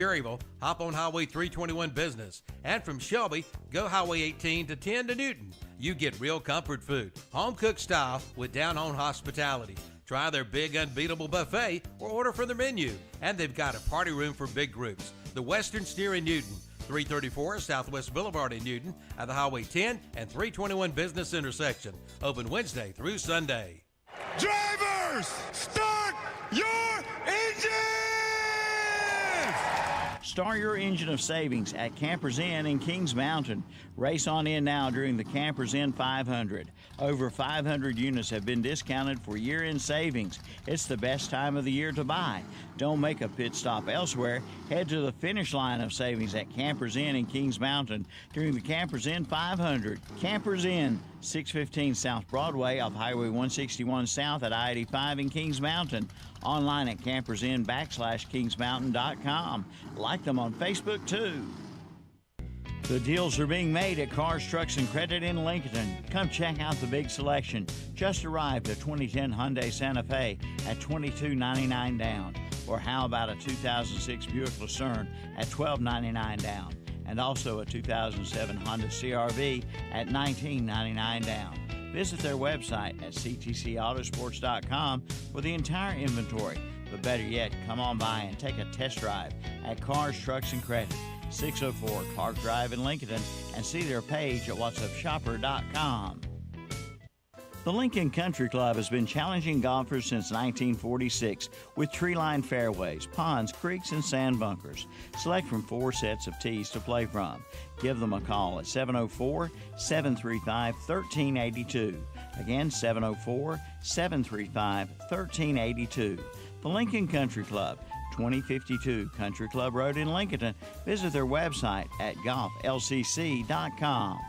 Cherryville, hop on Highway 321 Business. And from Shelby, go Highway 18 to 10 to Newton. You get real comfort food, home-cooked style with down-home hospitality. Try their big unbeatable buffet or order from their menu. And they've got a party room for big groups. The Western Steer in Newton, 334 Southwest Boulevard in Newton at the Highway 10 and 321 Business intersection. Open Wednesday through Sunday. Drivers, start your engines! Start your engine of savings at Campers Inn in Kings Mountain. Race on in now during the Campers Inn 500. Over 500 units have been discounted for year-end savings. It's the best time of the year to buy. Don't make a pit stop elsewhere. Head to the finish line of savings at Campers Inn in Kings Mountain during the Campers Inn 500. Campers Inn, 615 South Broadway off Highway 161 South at I-85 in Kings Mountain. Online at campersinn.com/kingsmountain.com. Like them on Facebook, too. The deals are being made at Cars, Trucks, and Credit in Lincoln. Come check out the big selection. Just arrived a 2010 Hyundai Santa Fe at $22.99 down. Or how about a 2006 Buick Lucerne at $12.99 down. And also a 2007 Honda CR-V at $19.99 down. Visit their website at ctcautosports.com for the entire inventory. But better yet, come on by and take a test drive at Cars, Trucks, and Credit, 604 Clark Drive in Lincoln, and see their page at whatsupshopper.com. The Lincoln Country Club has been challenging golfers since 1946 with tree-lined fairways, ponds, creeks, and sand bunkers. Select from 4 sets of tees to play from. Give them a call at 704-735-1382. Again, 704-735-1382. The Lincoln Country Club, 2052 Country Club Road in Lincoln. Visit their website at golflcc.com.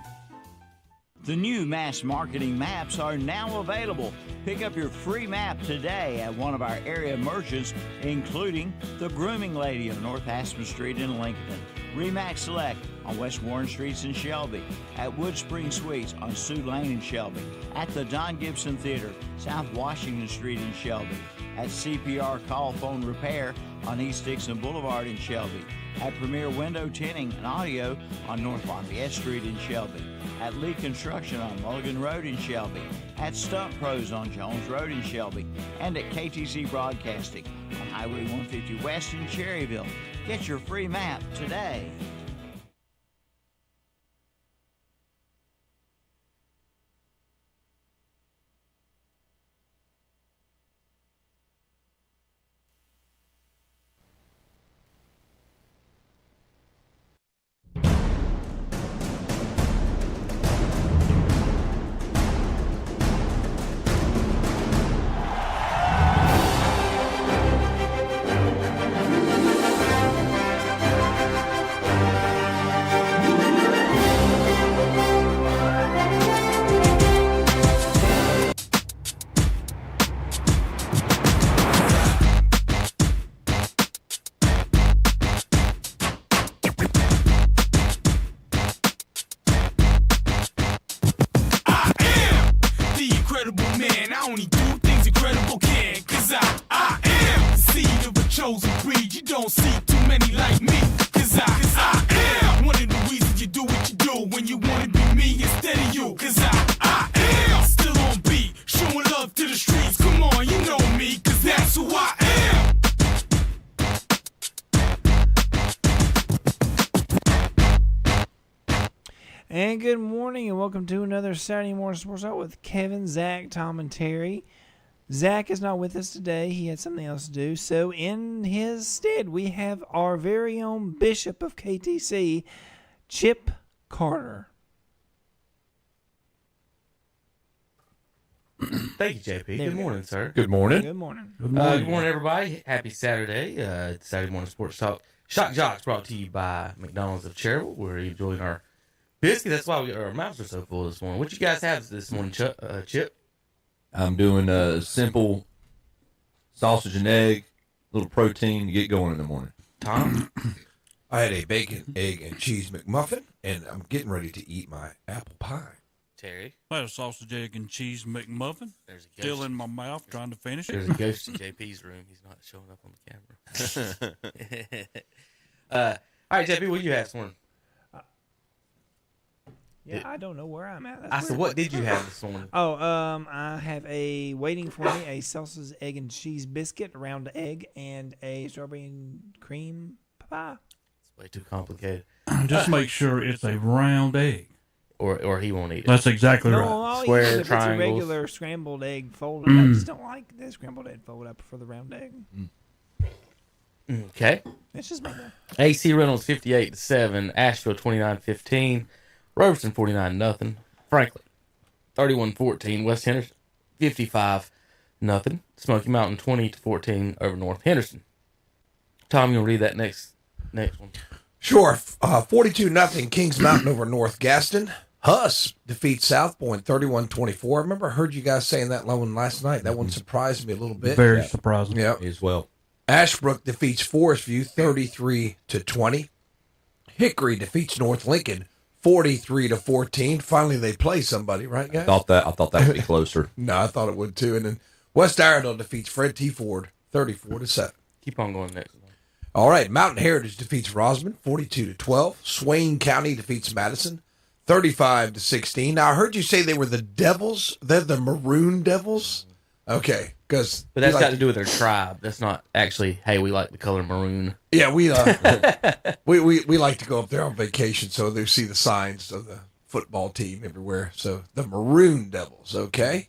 The new mass marketing maps are now available. Pick up your free map today at one of our area merchants, including The Grooming Lady on North Aspen Street in Lincoln, Remax Select on West Warren Streets in Shelby, at Wood Spring Suites on Sioux Lane in Shelby, at the Don Gibson Theater, South Washington Street in Shelby, at CPR Call Phone Repair on East Dixon Boulevard in Shelby, at Premier Window Tinting and Audio on North Lafayette Street in Shelby, at Lee Construction on Mulligan Road in Shelby, at Stunt Pros on Jones Road in Shelby, and at KTC Broadcasting on Highway 150 West in Cherryville. Get your free map today. And good morning, and welcome to another Saturday Morning Sports Talk with Kevin, Zach, Tom, and Terry. Zach is not with us today. He had something else to do. So in his stead, we have our very own Bishop of KTC, Chip Carter. Thank you, JP. Good morning, sir. Good morning. Good morning. Good morning, everybody. Happy Saturday. It's Saturday Morning Sports Talk. Shock Joxx brought to you by McDonald's of Cherryville. We're enjoying our biscuit. That's why our mouths are so full this morning. What you guys have this morning, Chip? I'm doing a simple sausage and egg, a little protein to get going in the morning. Tom? I had a bacon, egg, and cheese McMuffin, and I'm getting ready to eat my apple pie. Terry? I had a sausage, egg, and cheese McMuffin. There's a ghost. Still in my mouth, trying to finish it. There's a ghost in JP's room. He's not showing up on the camera. All right, JP, what do you have this morning? Yeah, I don't know where I'm at. That's I said, weird. what did you have this morning? Oh, I have waiting for me a sausage, egg, and cheese biscuit, a round egg, and a strawberry and cream pie. It's way too complicated. Just make sure it's a round egg. Or he won't eat it. That's exactly No, right. I'll Square, eat it if it's a triangles. regular scrambled egg folded. I just don't like the scrambled egg folded. I prefer the round egg. Okay. It's just my thing. AC Reynolds 58-7, Asheville 29-15, Robertson 49-0, Franklin 31-14, West Henderson 55-0, Smoky Mountain 20-14 over North Henderson. Tom, you'll read that next one. Sure. 42-0 Kings Mountain over North Gaston. Huss defeats South Point 31-24. I remember I heard you guys saying that one last night. That one surprised me a little bit. Very surprising. Yeah. As well. Ashbrook defeats Forest View 33-20. Hickory defeats North Lincoln 43-14. Finally, they play somebody, right, guys? I thought that would be closer. No, I thought it would too. And then West Iredell defeats Fred T. Ford 34-7. Keep on going next. All right, Mountain Heritage defeats Rosman 42-12. Swain County defeats Madison 35-16. Now I heard you say they were the Devils. They're the Maroon Devils. Okay, because But that's got to do with their tribe. That's not actually, hey, we like the color maroon. Yeah, we we like to go up there on vacation, so they see the signs of the football team everywhere. So the Maroon Devils. Okay.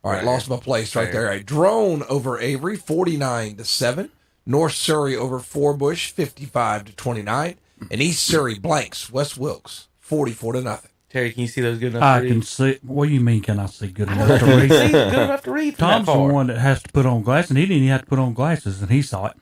All right, lost my place right there. All right, Drone over Avery 49-7. North Surrey over Forbush 55-29. And East Surrey blanks West Wilkes 44-0. Terry, can you see those good enough I to can read? see. What do you mean? Can I see good enough to read? See, good enough to read from Tom's that the far. one that has to put on glasses, and he didn't even have to put on glasses, and he saw it.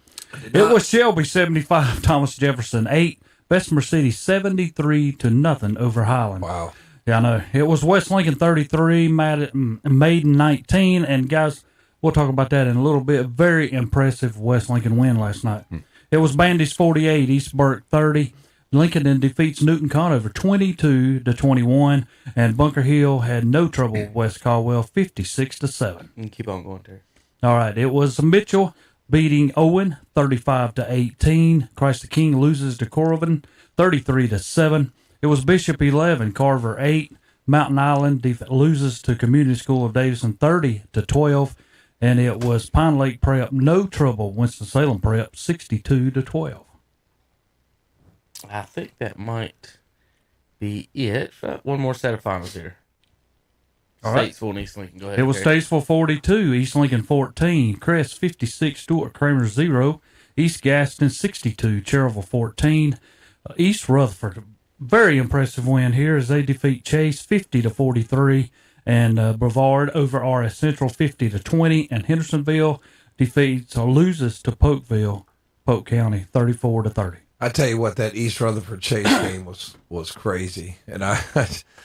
It was Shelby 75, Thomas Jefferson 8, Bessemer City 73-0 over Highland. Wow. Yeah, I know. It was West Lincoln 33, Maiden 19, and guys, we'll talk about that in a little bit. Very impressive West Lincoln win last night. It was Bandy's 48, East Burke 30. Lincoln defeats Newton Conover 22-21, and Bunker Hill had no trouble with West Caldwell 56-7. You can keep on going, Terry. All right, it was Mitchell beating Owen 35-18. Christ the King loses to Corrigan 33-7. It was Bishop 11, Carver 8. Mountain Island loses to Community School of Davison 30-12. And it was Pine Lake Prep, no trouble, Winston-Salem Prep 62-12. I think that might be it. One more set of finals here. All right. Statesville and East Lincoln. Go ahead. It was Terry. Statesville 42, East Lincoln 14, Crest 56, Stuart Kramer 0, East Gaston 62, Cherryville 14, East Rutherford. Very impressive win here as they defeat Chase 50-43, and Brevard over RS Central 50-20, and Hendersonville defeats or loses to Polk County 34-30. I tell you what, that East Rutherford Chase game was crazy, and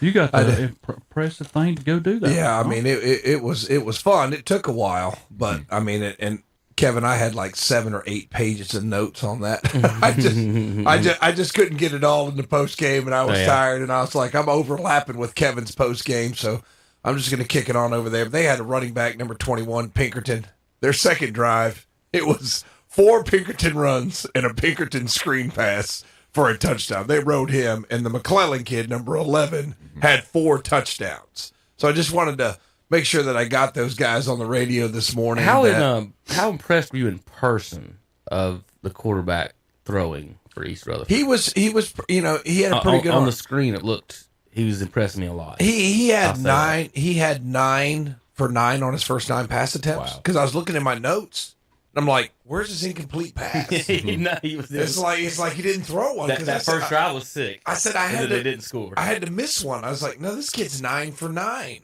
You got the impressive thing to go do that. yeah, I mean it was fun. It took a while, but I mean and Kevin, I had like 7 or 8 pages of notes on that. I just couldn't get it all in the post game, and I was tired, and I was like, I'm overlapping with Kevin's post game, so I'm just going to kick it on over there. They had a running back, number 21, Pinkerton. Their second drive, it was 4 Pinkerton runs and a Pinkerton screen pass for a touchdown. They rode him, and the McClellan kid, number 11, had 4 touchdowns. So I just wanted to make sure that I got those guys on the radio this morning. How impressed were you in person of the quarterback throwing for East Rutherford? He was he had a pretty good on arm. the screen. It looked he was impressing me a lot. He had I'll say 9. He had 9 for 9 on his first 9 pass attempts. Wow. Because I was looking at my notes, and I'm like, "Where's his incomplete pass?" It's like he didn't throw one. that first drive was sick. I said they didn't score. I had to miss one. I was like, "No, this kid's 9 for 9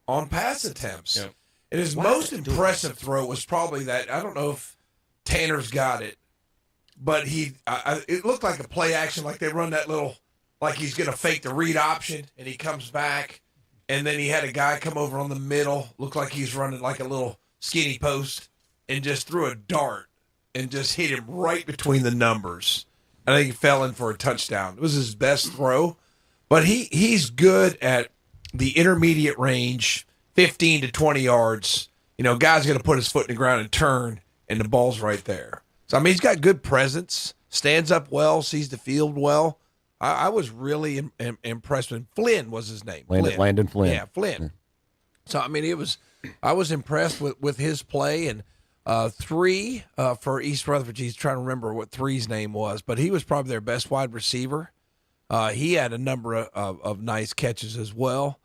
on pass attempts." Yep. And his most impressive throw was probably that. I don't know if Tanner's got it, but it looked like a play action, like they run that little, like he's going to fake the read option, and he comes back, and then he had a guy come over on the middle, looked like he's running like a little skinny post, and just threw a dart and just hit him right between the numbers. I think he fell in for a touchdown. It was his best throw, but he's good at the intermediate range, 15 to 20 yards. You know, guy's going to put his foot in the ground and turn, and the ball's right there. So, I mean, he's got good presence. stands up well, sees the field well. I was really impressed with Flynn was his name. Landon Flynn. Yeah, Flynn. So, I mean, I was impressed with his play. And 3 for East Rutherford. He's trying to remember what 3's name was, but he was probably their best wide receiver. He had a number of nice catches as well.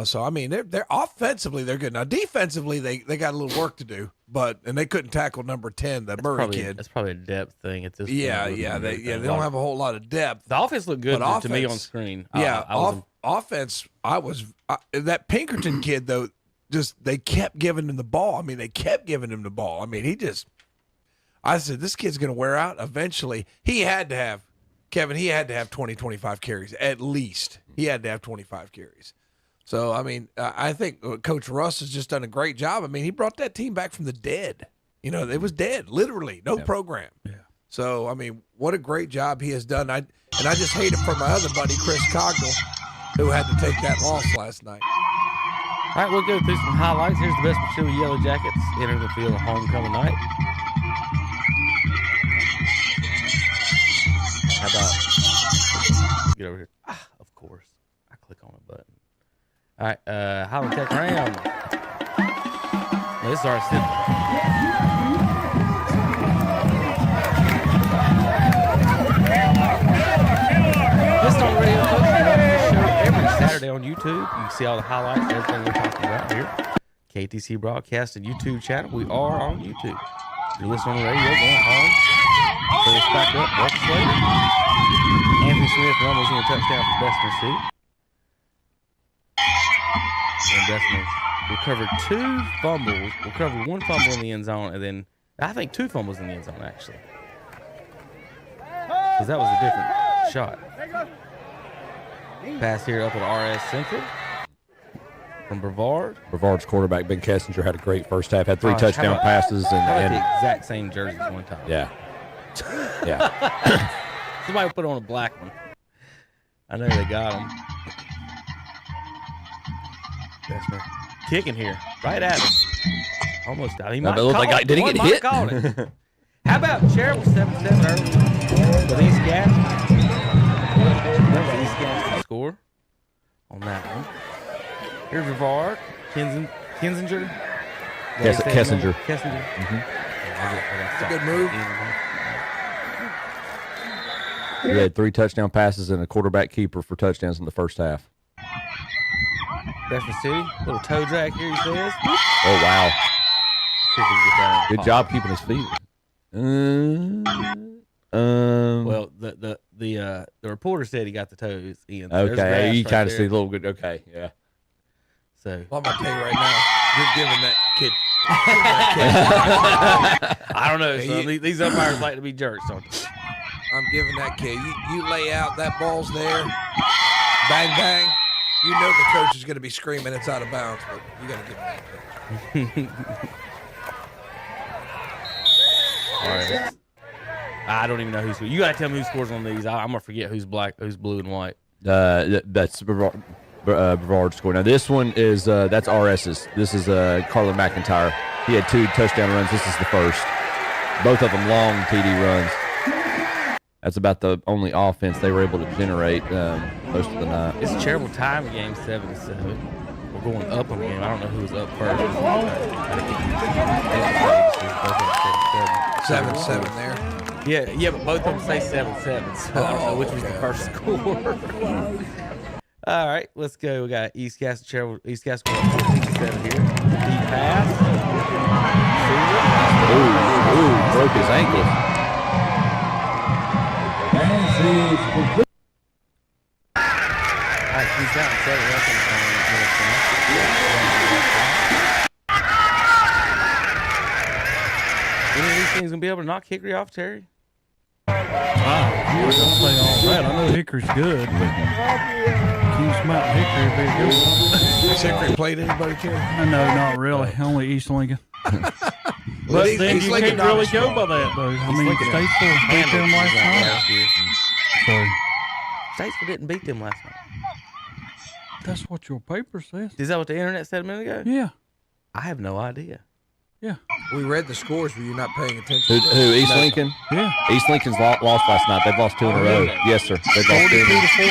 So, I mean, they're offensively, they're good. Now, defensively, they got a little work to do, and they couldn't tackle number 10, the Murray kid. That's probably a depth thing at this point. They don't have a whole lot of depth. The offense looked good to me on screen. Offense, that Pinkerton kid, though, they kept giving him the ball. I mean, I said, this kid's going to wear out eventually. He had to have 20, 25 carries at least. He had to have 25 carries. So, I mean, I think Coach Russ has just done a great job. I mean, he brought that team back from the dead. You know, it was dead, literally, no program. Yeah. So, I mean, what a great job he has done. I just hate it for my other buddy, Chris Cognell, who had to take that loss last night. All right, we'll go through some highlights. Here's the best Chili Yellow Jackets entering the field on homecoming night. How about get over here? Of course. I click on a button. All right, Highland Tech Ram. This is our simple. Listen on radio, folks. We run this show every Saturday on YouTube. You can see all the highlights, everything we're talking about here. KTC Broadcast and YouTube channel. We are on YouTube. If you're listening on the radio, going home. Pull us back up, Marcus Slater. Anthony Smith rumbles in a touchdown for Bessemer City. And Bessemer recovered 2 fumbles. Recovered 1 fumble in the end zone, and then I think 2 fumbles in the end zone, actually. Because that was a different shot. Pass here up at RS Central from Brevard. Brevard's quarterback, Ben Kessinger, had a great first half. Had 3 touchdown passes. And the exact same jerseys one time. Yeah. Yeah. Somebody put on a black one. I know they got them. Bessemer kicking here, right at him. Almost out. He might call it. Did he get hit? Called it. How about Cherryl 7-7 early with East Gas? East Gas score on that one. Here's Brevard, Kessinger. Kessinger. Mm-hmm. That's a good move. He had 3 touchdown passes and a quarterback keeper for touchdowns in the first half. Bessemer City, little toe drag here, he says. Oh, wow. See if we can get that Good job keeping his feet. Well, the reporter said he got the toes, Ian. Okay, you kind of see a little good. Okay, yeah. So Well, I'm going to tell you right now, you're giving that kid. I don't know. So these umpires like to be jerks, don't they? I'm giving that kid. You lay out, that ball's there. Bang, bang. You know the coach is going to be screaming it's out of bounds, but you got to give him that coach. All right. I don't even know who's. You got to tell me who scores on these. I'm going to forget who's black, who's blue, and white. That's Brevard score. Now, this one is that's RS's. This is Carlin McIntyre. He had 2 touchdown runs. This is the first. Both of them long TD runs. That's about the only offense they were able to generate most of the night. It's a terrible time game, 7-7. We're going up on the game. I don't know who was up first. 7-7 there. Yeah, but both of them say 7-7, so I don't know which was the first score. All right, let's go. We got East Castle, East Castle 14-7 here. Deep pass. Ooh, broke his ankle. All right, he's down 7. Any of these things gonna be able to knock Hickory off, Terry? Wow, you were gonna say all that. I know Hickory's good, but Kings Mountain Hickory would be a good one. Has Hickory played anybody, Terry? No, not really. Only East Lincoln. Well, But then you can't really go by that, though. I mean, Statesville beat them last night. So Statesville didn't beat them last night. that's what your paper says. Is that what the internet said a minute ago? Yeah. I have no idea. Yeah. We read the scores. Were you not paying attention? Who East Lincoln? Yeah. East Lincoln's lost last night. They've lost 2 in a row. Yes, sir. They've lost 2 in a 42 row. to 14.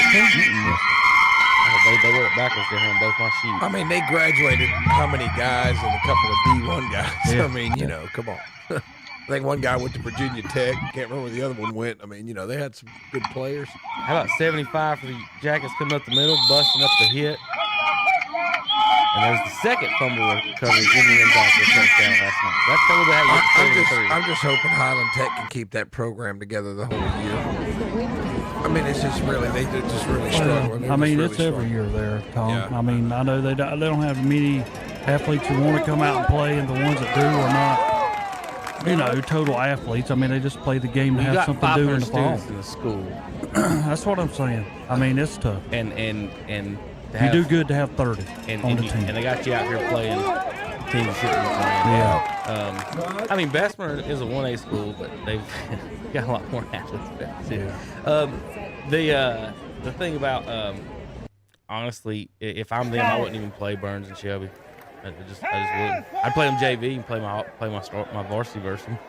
They wrote it backwards there on both my sheets. I mean, they graduated how many guys and a couple of D1 guys? Yeah. I mean, come on. I think one guy went to Virginia Tech. Can't remember where the other one went. I mean, they had some good players. How about 75 for the Jackets coming up the middle, busting up the hit? And there's the second fumble recovery in the end zone for a touchdown last night. That's a little bit how you get to 73. I'm just hoping Highland Tech can keep that program together the whole year. I mean, it's just really, they're just really struggling. I mean, it's every year there, Tom. Yeah. I mean, I know they don't have many athletes who want to come out and play, and the ones that do are not, total athletes. I mean, they just play the game to have something to do in the fall. In the school. That's what I'm saying. I mean, it's tough. And You do good to have 30 on the team. And they got you out here playing teams you shouldn't be playing. Yeah. I mean, Bessemer is a 1A school, but they've got a lot more athletes there. The thing about honestly, if I'm them, I wouldn't even play Burns and Shelby. I just wouldn't. I'd play them JV and play my varsity versus them.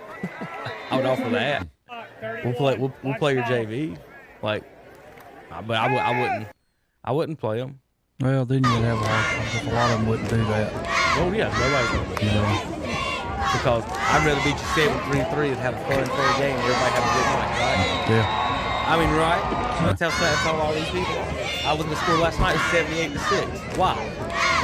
I would offer that. We'll play your JV, but I wouldn't play them. Well, then you'd have a hard time because a lot of them wouldn't do that. Oh yeah, nobody's gonna do that. Because I'd rather beat you 7-3-3 and have a fun, fair game and everybody have a good night, right? Yeah. I mean, right? That's how sad all these people are. I looked at the score last night, it was 78-6. Wow.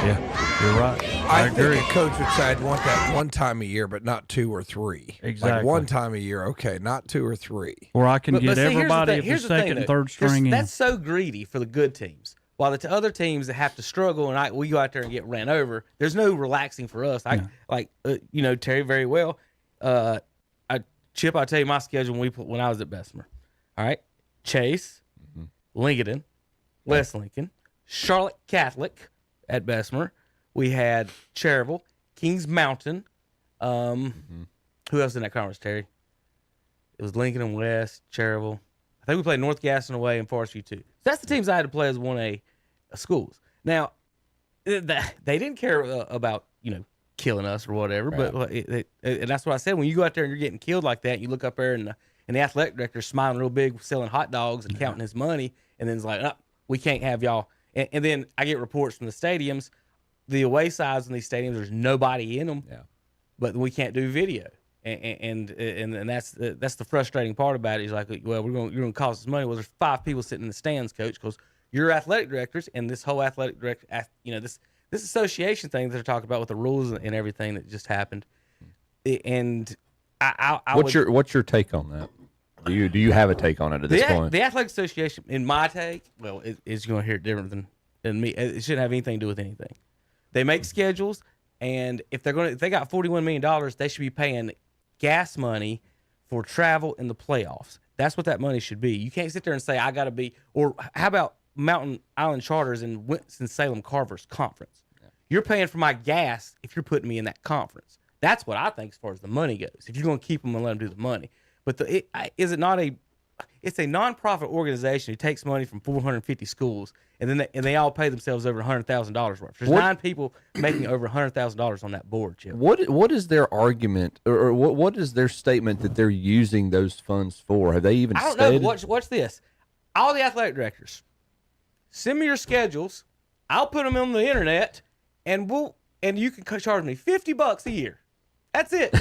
Yeah, you're right. I agree. think a coach would say I'd want that one time a year, but not 2 or 3. Exactly. Like one time a year, okay, not 2 or 3. Where I can get see, everybody at the here's thing, second and third string in. That's so greedy for the good teams. While the other teams that have to struggle and we go out there and get ran over, there's no relaxing for us. Terry very well. Chip, I'll tell you my schedule when I was at Bessemer. All right, Chase, Lincoln, West Lincoln, Charlotte Catholic at Bessemer. We had Cherryville, Kings Mountain. Who else in that conference, Terry? It was Lincoln and West, Cherryville. I think we played North Gaston away and Forest View too. So that's the teams I had to play as 1A schools. Now, they didn't care about killing us or whatever, right. But and that's what I said. When you go out there and you're getting killed like that, you look up there and the athletic director's smiling real big, selling hot dogs and counting his money, and then it's like, we can't have y'all. And then I get reports from the stadiums, the away sides in these stadiums, there's nobody in them, but we can't do video. And that's the frustrating part about it. He's like, well, you're going to cost us money. Well, there's 5 people sitting in the stands, coach, because you're athletic directors, and this whole athletic director, this association thing that they're talking about with the rules and everything that just happened. And What's your take on that? Do you have a take on it at this point? The athletic association, in my take, well, it's going to hear it different than me. It shouldn't have anything to do with anything. They make schedules, and if they got $41 million, they should be paying gas money for travel in the playoffs. That's what that money should be. You can't sit there and say, I got to be, or how about Mountain Island Charters and Winston-Salem Carver's conference? Yeah. You're paying for my gas if you're putting me in that conference. That's what I think as far as the money goes, if you're going to keep them and let them do the money. But it's a nonprofit organization who takes money from 450 schools, and then they all pay themselves over $100,000 worth. There's 9 people making over $100,000 on that board, Chip. What is their argument, or what is their statement that they're using those funds for? Have they even stated? I don't know. Watch this. All the athletic directors, send me your schedules. I'll put them on the internet, and you can charge me $50 a year. That's it.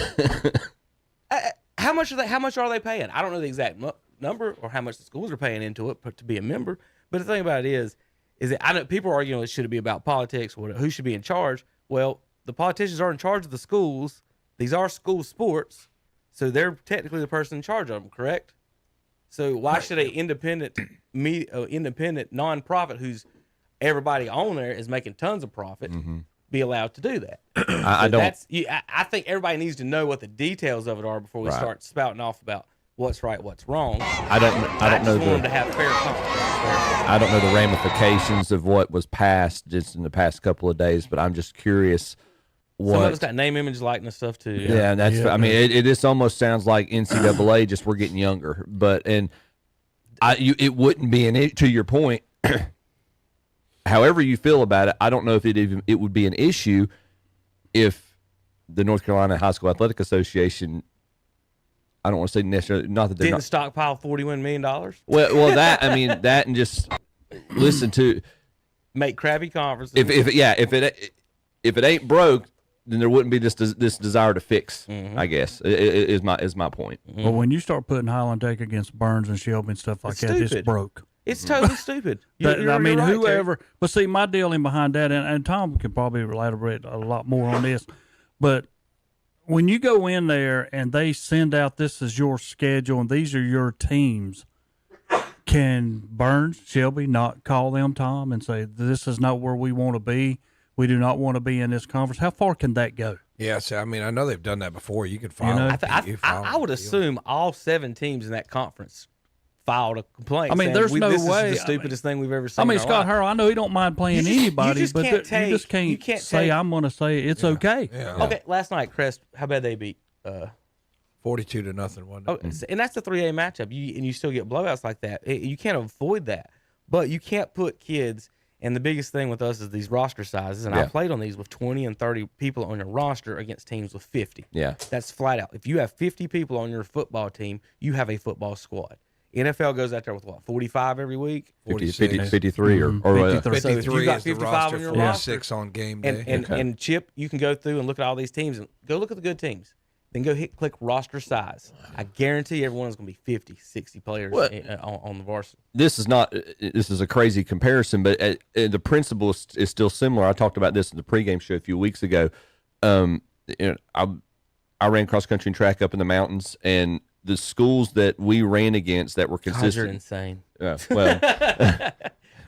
How much are they paying? I don't know the exact number or how much the schools are paying into it to be a member. But the thing about it is that I know people are arguing it should be about politics or who should be in charge. Well, the politicians are in charge of the schools. These are school sports, so they're technically the person in charge of them, correct? So why should an independent nonprofit who's everybody on there is making tons of profit be allowed to do that? I think everybody needs to know what the details of it are before we start spouting off about what's right, what's wrong. I don't know them to have fair competition. I don't know the ramifications of what was passed just in the past couple of days, but I'm just curious. Some of it's got name, image, likeness stuff too. Yeah, and that's. I mean, it just almost sounds like NCAA. Just we're getting younger, but it wouldn't be to your point. However you feel about it, I don't know if it would be an issue if the North Carolina High School Athletic Association, I don't want to say necessarily, not that they're Didn't not stockpile $41 million. well that I mean that, and just listen to Make crappy conferences. if it ain't broke, then there wouldn't be this desire to fix. Mm-hmm. I guess is my point. But when you start putting Highland Tech against Burns and Shelby and stuff like It's that, it's stupid. broke. It's totally stupid. I mean, you're right, whoever. Terry. But see, my dealing behind that, and Tom can probably elaborate a lot more on this, but when you go in there and they send out, this is your schedule and these are your teams, can Burns, Shelby not call them, Tom, and say, this is not where we want to be? We do not want to be in this conference. How far can that go? Yeah, see, I mean, I know they've done that before. You could file. I would assume all 7 teams in that conference filed a complaint. I mean, saying, there's no this way. Is the stupidest thing we've ever seen. I mean, in our Scott life. Hurl, I know he don't mind playing anybody, just but can't you just can't say, take- I'm going to say it's okay. Yeah. Okay, last night, Crest, how bad they beat? 42-0, wasn't it? Oh, and that's the 3A matchup. You still get blowouts like that. You can't avoid that, but you can't put kids. And the biggest thing with us is these roster sizes. And I played on these with 20 and 30 people on your roster against teams with 50. Yeah. That's flat out. If you have 50 people on your football team, you have a football squad. NFL goes out there with what, 45 every week? 53 or 53. So if you 53 got is the 55 roster, on your 46 on game day. And Chip, you can go through and look at all these teams and go look at the good teams. Then go click roster size. I guarantee everyone is going to be 50, 60 players on the varsity. This is a crazy comparison, but the principle is still similar. I talked about this in the pregame show a few weeks ago. I ran cross country and track up in the mountains, and the schools that we ran against that were God, consistent. you're insane. Well,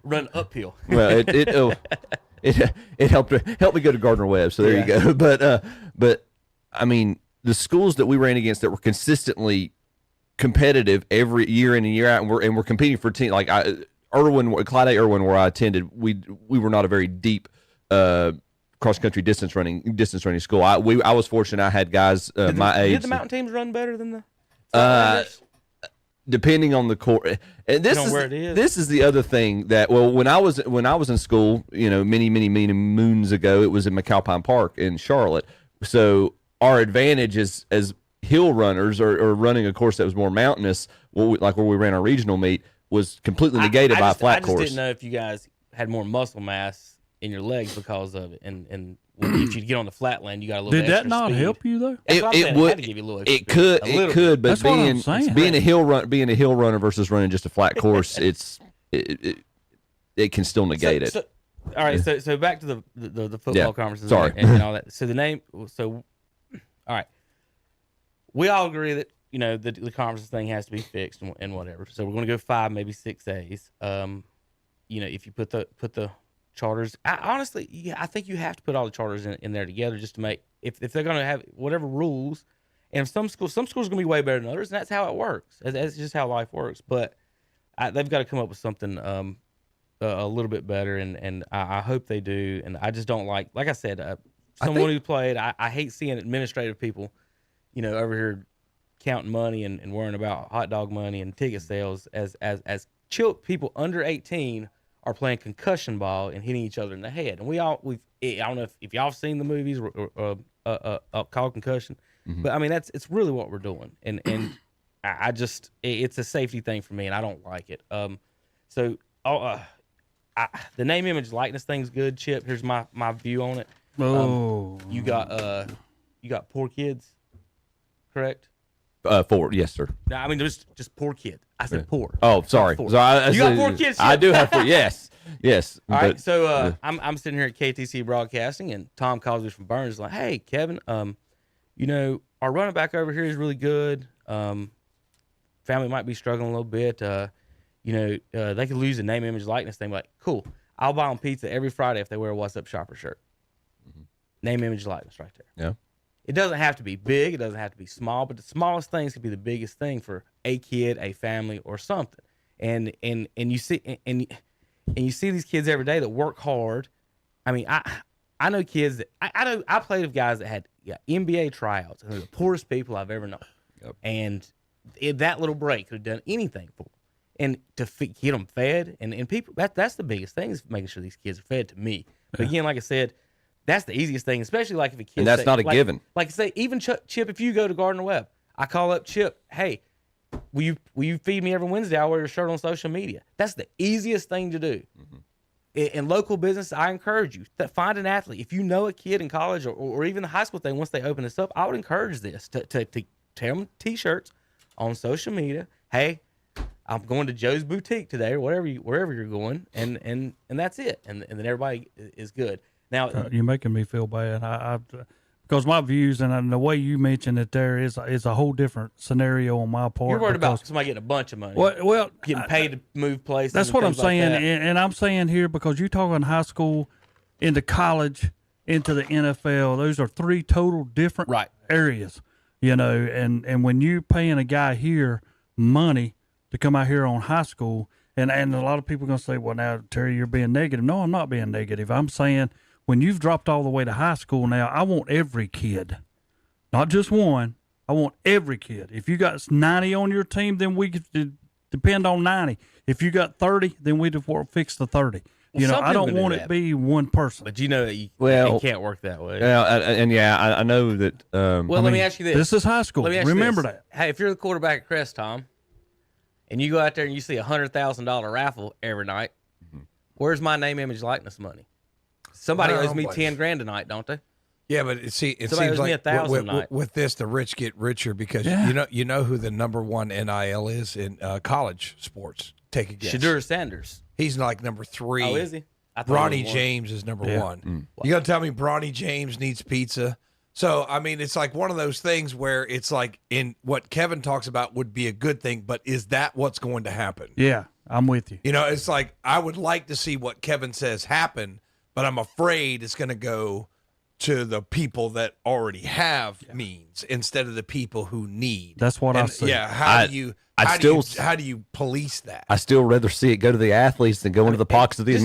Run uphill. well, it helped me go to Gardner Webb. So there you go. But I mean, the schools that we ran against that were consistently competitive every year in and year out, and we're competing for teams like Clyde A. Irwin, where I attended. We were not a very deep cross country distance running school. I was fortunate. I had guys my age. Did the mountain teams run better than the? Depending on the court, and this is the other thing that when I was in school, many moons ago, it was in McAlpine Park in Charlotte. So our advantage as hill runners or running a course that was more mountainous, like where we ran our regional meet, was completely negated by a flat course. I just didn't know if you guys had more muscle mass in your legs because of it, and if you get on the flat land, you got a little. Did extra that not speed. help you though? It would. Had to give you a little extra It could. speed. It could. But That's what I'm saying. being a hill runner versus running just a flat course, it can still negate it. All right. So back to the football conferences. Sorry. And all that. So the name. So, all right. We all agree that the conference thing has to be fixed and whatever. So we're going to go 5, maybe 6 A's. If you put the charters, I think you have to put all the charters in there together just to make if they're going to have whatever rules. And some schools are going to be way better than others, and that's how it works. That's just how life works. But they've got to come up with something a little bit better, and I hope they do. And I just don't like I said, someone who played. I hate seeing administrative people, over here counting money and worrying about hot dog money and ticket sales as people under 18 are playing concussion ball and hitting each other in the head. And I don't know if y'all have seen the movies called Concussion, but I mean it's really what we're doing. And I just it's a safety thing for me, and I don't like it. The name, image, likeness thing's good. Chip, here's my view on it. You got poor kids, correct? 4, yes, sir. No, I mean there's just poor kid. I said poor. Oh, sorry. Poor. So You got 4 kids. I do have 4. Yes. All right. So I'm sitting here at KTC Broadcasting, and Tom calls me from Burns, like, "Hey, Kevin, our running back over here is really good. Family might be struggling a little bit. They could lose the name, image, likeness thing. Like, cool. I'll buy them pizza every Friday if they wear a What's Up Shopper shirt. Name, image, likeness, right there. Yeah. It doesn't have to be big. It doesn't have to be small. But the smallest things could be the biggest thing for a kid, a family, or something. And you see these kids every day that work hard. I mean, I know kids that I played with guys that had NBA tryouts, and they're the poorest people I've ever known. Yep. And that little break could have done anything for them. And to get them fed, and people, that's the biggest thing, is making sure these kids are fed, to me. But again, like I said, That's the easiest thing, especially like if a kid. And that's not a given. Like say, even Chip, if you go to Gardner Webb, I call up Chip. Hey, will you feed me every Wednesday? I'll wear your shirt on social media. That's the easiest thing to do. In local business, I encourage you to find an athlete. If you know a kid in college or even the high school thing, once they open this up, I would encourage this to tell them T-shirts on social media. Hey, I'm going to Joe's Boutique today, or wherever you're going, and that's it. And then everybody is good. Now You're making me feel bad. I because my views and the way you mentioned it there is a whole different scenario on my part. you're worried about somebody getting a bunch of money. Well, getting paid to move places. that's and what I'm things like saying, that. and I'm saying here because you're talking high school into college into the NFL. Those are three total different areas, And when you paying a guy here money to come out here on high school, and a lot of people are gonna say, "Well, now Terry, you're being negative." No, I'm not being negative. I'm saying when you've dropped all the way to high school now, I want every kid, not just one. I want every kid. If you got 90 on your team, then we could depend on 90. If you got 30, then we'd fix the 30. I don't want it to be one person. But it can't work that way. I know that. Let me ask you this. This is high school. Remember that. Hey, if you're the quarterback at Crest, Tom, and you go out there and you see $100,000 raffle every night, where's my name, image, likeness money? Somebody owes me $10,000 tonight, don't they? Yeah, but it Somebody seems owes me like $1,000 with this, the rich get richer because you know who the number one NIL is in college sports. Take a guess. Shadur Sanders. He's like number 3. Oh, is he? Bronny James is number 1. You gonna tell me Bronny James needs pizza? So I mean, it's like one of those things where it's like in what Kevin talks about would be a good thing, but is that what's going to happen? Yeah, I'm with you. It's like I would like to see what Kevin says happen, but I'm afraid it's going to go to the people that already have means instead of the people who need. That's what I see. Yeah, how do you police that? I still rather see it go to the athletes than go into the pockets of the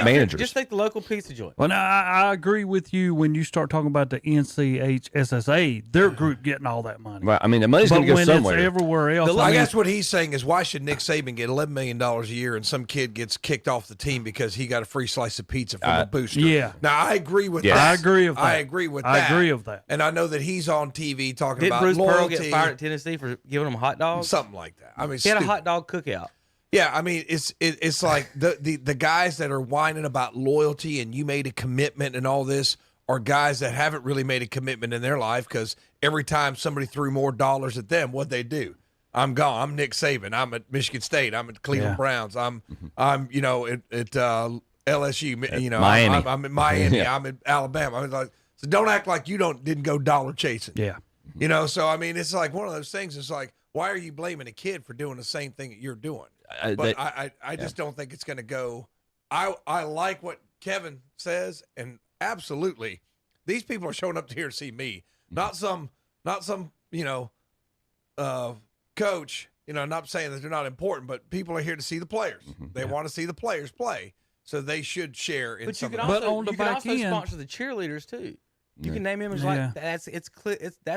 managers. Just think the local pizza joint. Well, now, I agree with you when you start talking about the NCHSSA, their group getting all that money. Right. I mean, the money's going to go somewhere. It's everywhere else. I guess what he's saying is why should Nick Saban get $11 million a year and some kid gets kicked off the team because he got a free slice of pizza from a booster? Yeah. Now, I agree with that. I agree with that. I agree with that. I agree with that. And I know that he's on TV talking about Bruce loyalty. Pearl get fired at Tennessee for giving them hot dogs? Something like that. I mean, he had a hot dog cookout. Yeah, I mean, it's like the guys that are whining about loyalty and you made a commitment and all this are guys that haven't really made a commitment in their life because every time somebody threw more dollars at them, what'd they do? I'm gone. I'm Nick Saban. I'm at Michigan State. I'm at Cleveland Browns. I'm at LSU. Miami. I'm at Miami. I'm at Alabama. I mean, like, so don't act like you didn't go dollar chasing. Yeah. So I mean, it's like one of those things. It's like, why are you blaming a kid for doing the same thing that you're doing? I just don't think it's going to go. I like what Kevin says, and absolutely, these people are showing up here to see me, not some coach. Not saying that they're not important, but people are here to see the players. They want to see the players play, so they should share in. But you some can of also, that. on the you can back also end- sponsor the cheerleaders too. You can name image like that's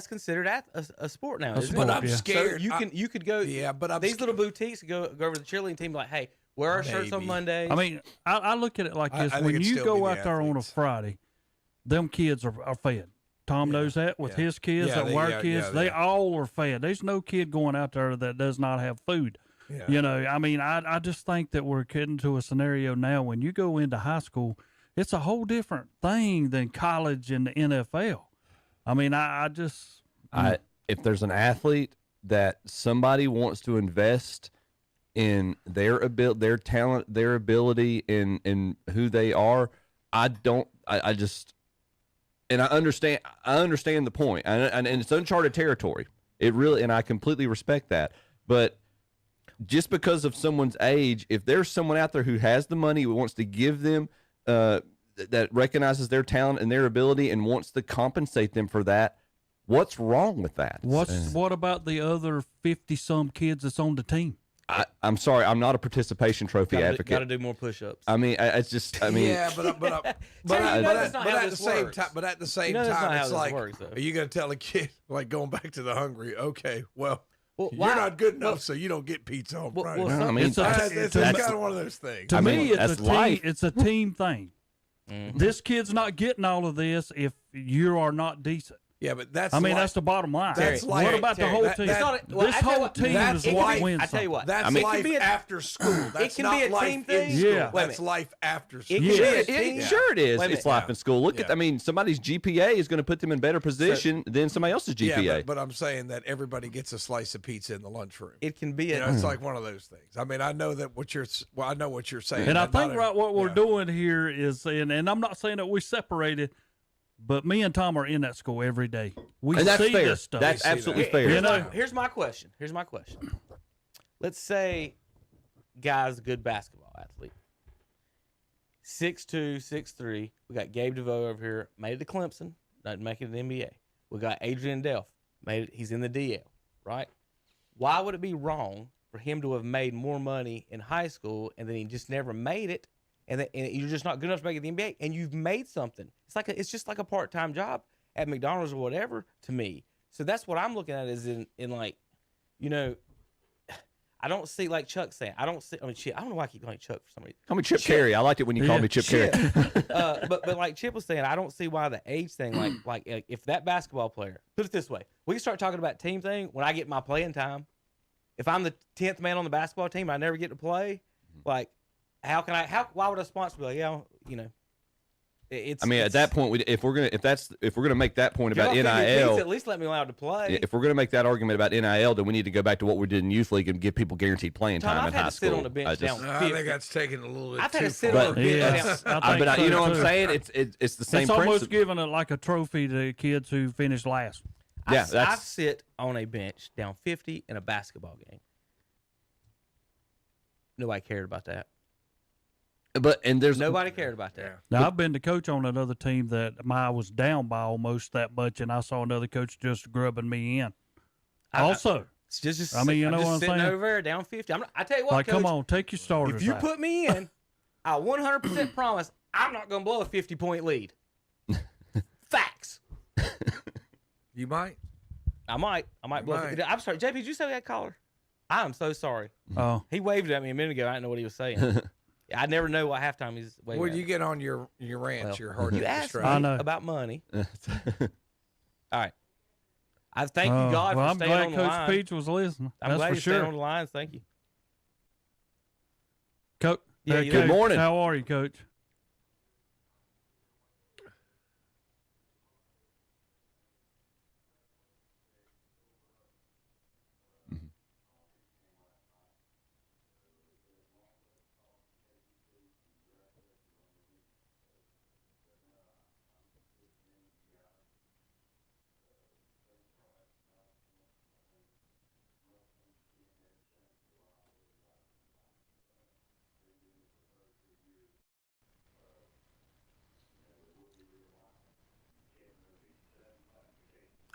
considered a sport now. Isn't But it? I'm scared. So you could go. Yeah, but these little boutiques go over to the cheerleading team like, hey, wear our shirts on Mondays. I mean, I look at it like this. I think When it'd you still be go the out there on a athletes. Friday, them kids are fed. Tom knows that with his kids, Yeah, our kids, they all are fed. There's no kid going out there that does not have food. Yeah. I mean, I just think that we're getting to a scenario now when you go into high school, it's a whole different thing than college and the NFL. I mean, if there's an athlete that somebody wants to invest in their talent, their ability, in who they are, I understand the point, and it's uncharted territory. It really, and I completely respect that. But just because of someone's age, if there's someone out there who has the money, who wants to give them, that recognizes their talent and their ability and wants to compensate them for that, what's wrong with that? What about the other 50-some kids that's on the team? I'm sorry, I'm not a participation trophy advocate. Got to do more push-ups. I mean, it's just, I mean, yeah, but at the same time, it's like, are you going to tell a kid like going back to the hungry? Okay, well, you're not good enough, so you don't get pizza on Friday. I mean, it's kind of one of those things. To me, it's a team thing. This kid's not getting all of this if you are not decent. Yeah, but that's that's the bottom line. That's life. What about the whole That- team? that- This whole team that's is what life. wins. I tell you what. That's I mean, life it can be after school. That's can not be a life team in thing. school. Yeah. Wait a That's minute. life after It school. can Yeah. be a Yeah, team. sure it is. Wait a It's minute. life in school. Look at, I mean, somebody's GPA is going to put them in better position than somebody else's GPA. Yeah, but I'm saying that everybody gets a slice of pizza in the lunchroom. It can be It's like one of those things. I mean, I know that I know what you're saying. And I That not think what we're yeah. doing here is, and I'm not saying that we separated, but me and Tom are in that school every day. We And that's see fair. this stuff. That's absolutely fair. You know? Here's my question. Let's say guy's a good basketball athlete. 6'2", 6'3". We got Gabe DeVoe over here, made it to Clemson, doesn't make it to the NBA. We got Adrian Delph, made it, he's in the DL, right? Why would it be wrong for him to have made more money in high school and then he just never made it, and you're just not good enough to make it to the NBA, and you've made something? It's just like a part-time job at McDonald's or whatever to me. So that's what I'm looking at is in like, you know, I don't see, like Chuck saying, I don't know why I keep calling Chuck for some reason. Call me Chip Carey. I liked it when you called me Chip Carey. But like Chip was saying, I don't see why the age thing, like if that basketball player, put it this way, we can start talking about team thing when I get my playing time. If I'm the 10th man on the basketball team, I never get to play. Like, why would a sponsor be like, yeah, you know, at that point, if we're gonna make that point about y'all figure NIL, things, at least let me allowed to play. if we're gonna make that argument about NIL, then we need to go back to what we did in youth league and give people guaranteed playing Tom, time I've in had high to sit school. on the bench down I 50. think that's taken a little bit I've had too to sit far. on the bench Yes, down. I think But so, you know what I'm too. saying? It's the same It's almost principle. giving it like a trophy to kids who finished last. Yeah, I that's sit on a bench down 50 in a basketball game. Nobody cared about that. and there's Nobody cared about that. Now, I've been the coach on another team that I was down by almost that much, and I saw another coach just grubbing me in. Also, It's just I mean, you know just what I'm sitting saying? over there down 50. I tell you what, like, Coach, come on, take your starters if you out. put me in, I 100% promise I'm not going to blow a 50-point lead. Facts. You might. I might blow. might. I'm sorry, JP. Did you say we had caller? I am so sorry. Oh, He waved at me a minute ago. I didn't know what he was saying. I never know what halftime he's waving. When at you me. get on your rants, Well, you're hard you to asked me distract. I know. about money. All right. I thank Oh, you, God, well, for I'm staying glad on the Coach line. Peach was listening. I'm That's glad for you stayed on sure. the line. Thank you. Yeah, you Good Coach, morning. How are you, Coach?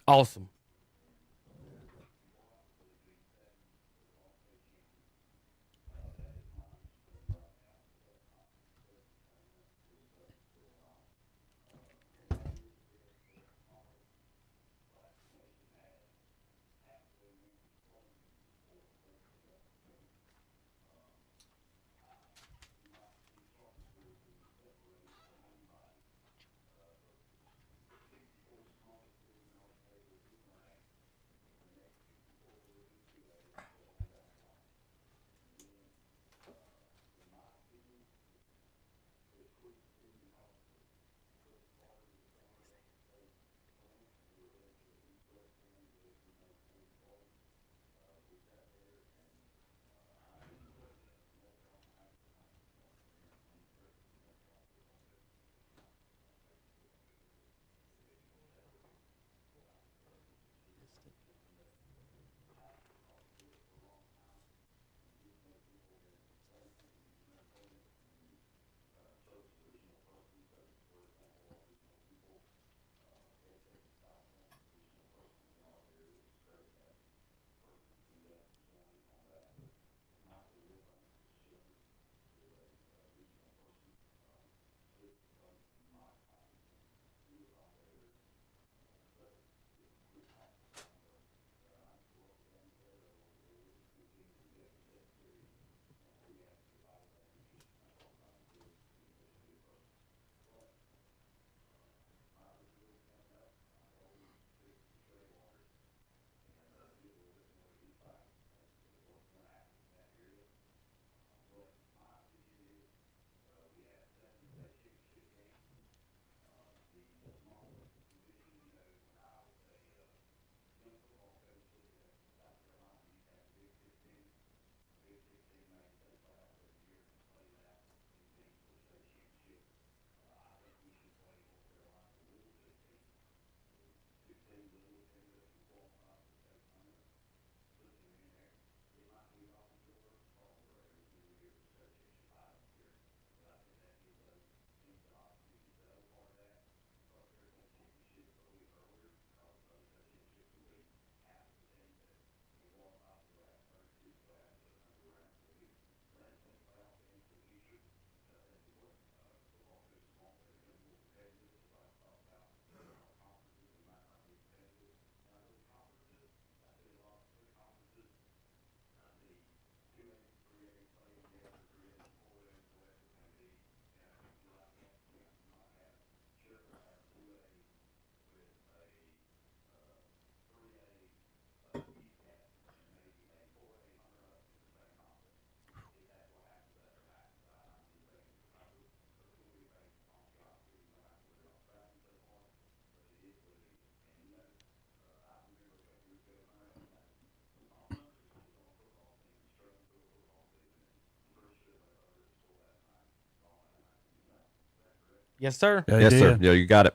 Awesome. Yes, sir. They Yes, sir. did. Yeah, you got it.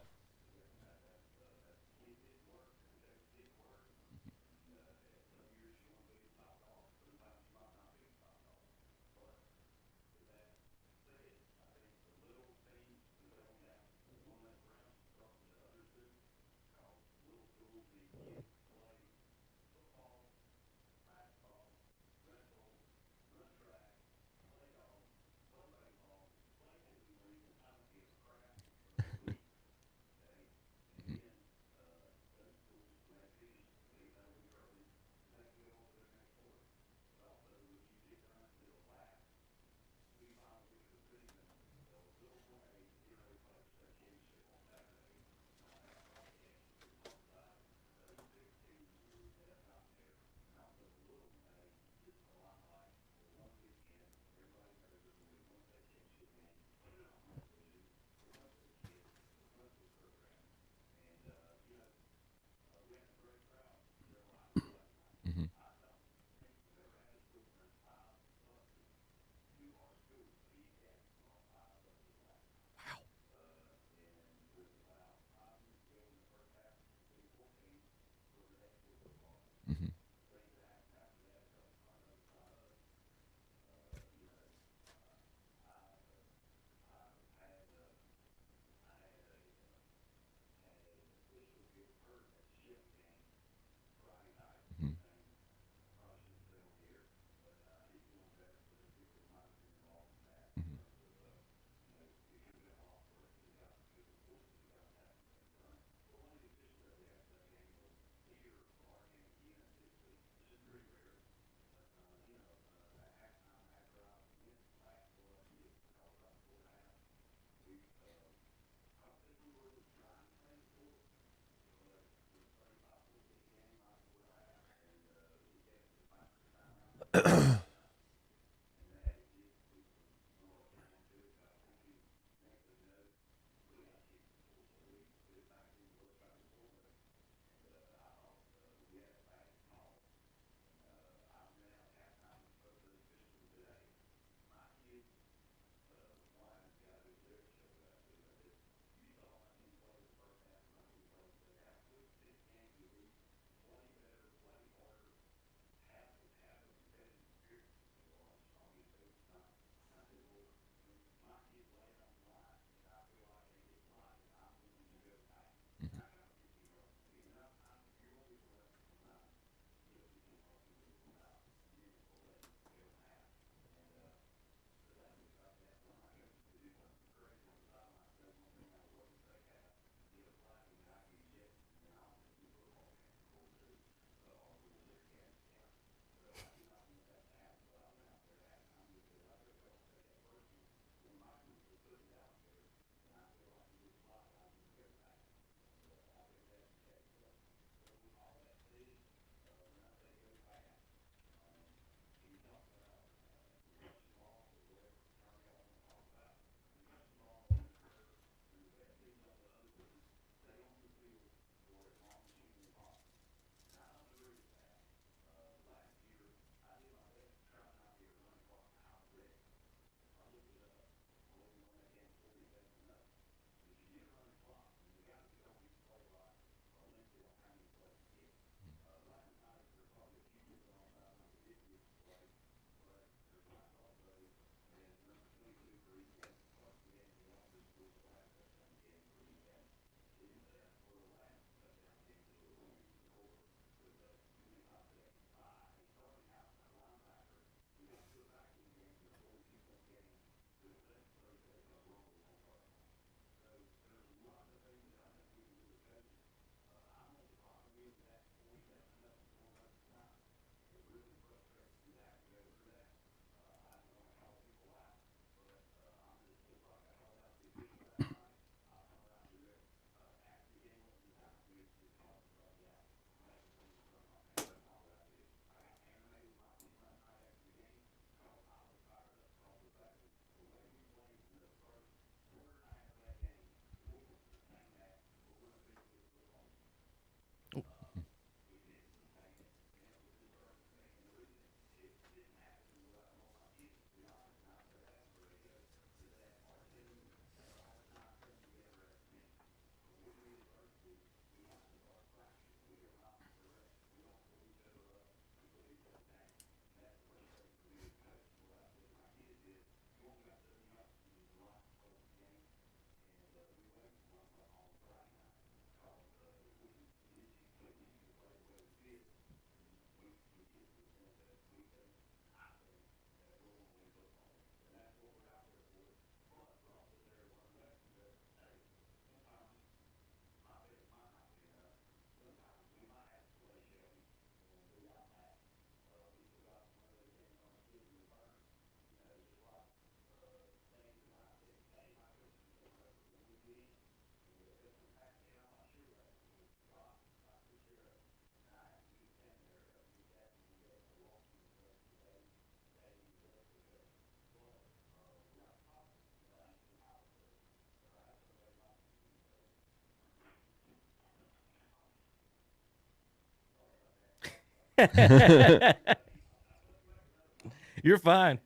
You're fine.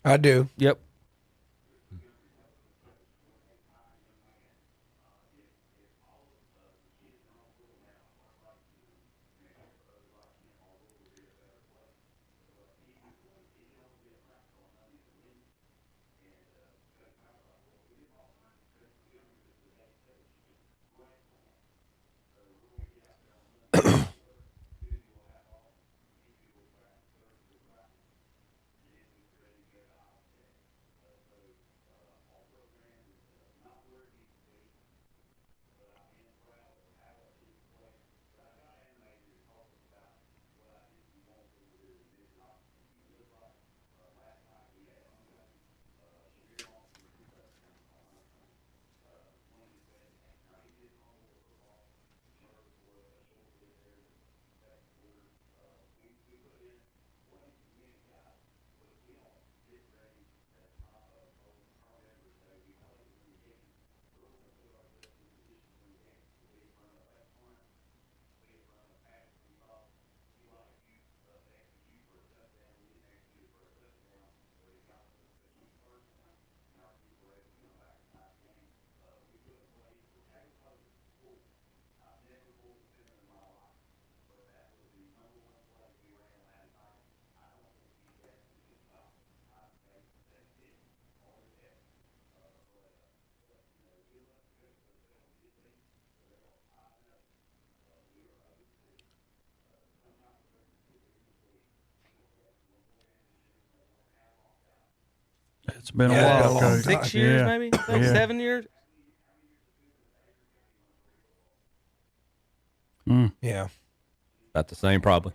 I do. Yep. It's been a Yeah, while, a long Coach. time. 6 years, Yeah. maybe? Yeah. 7 years? Yeah. About the same, probably.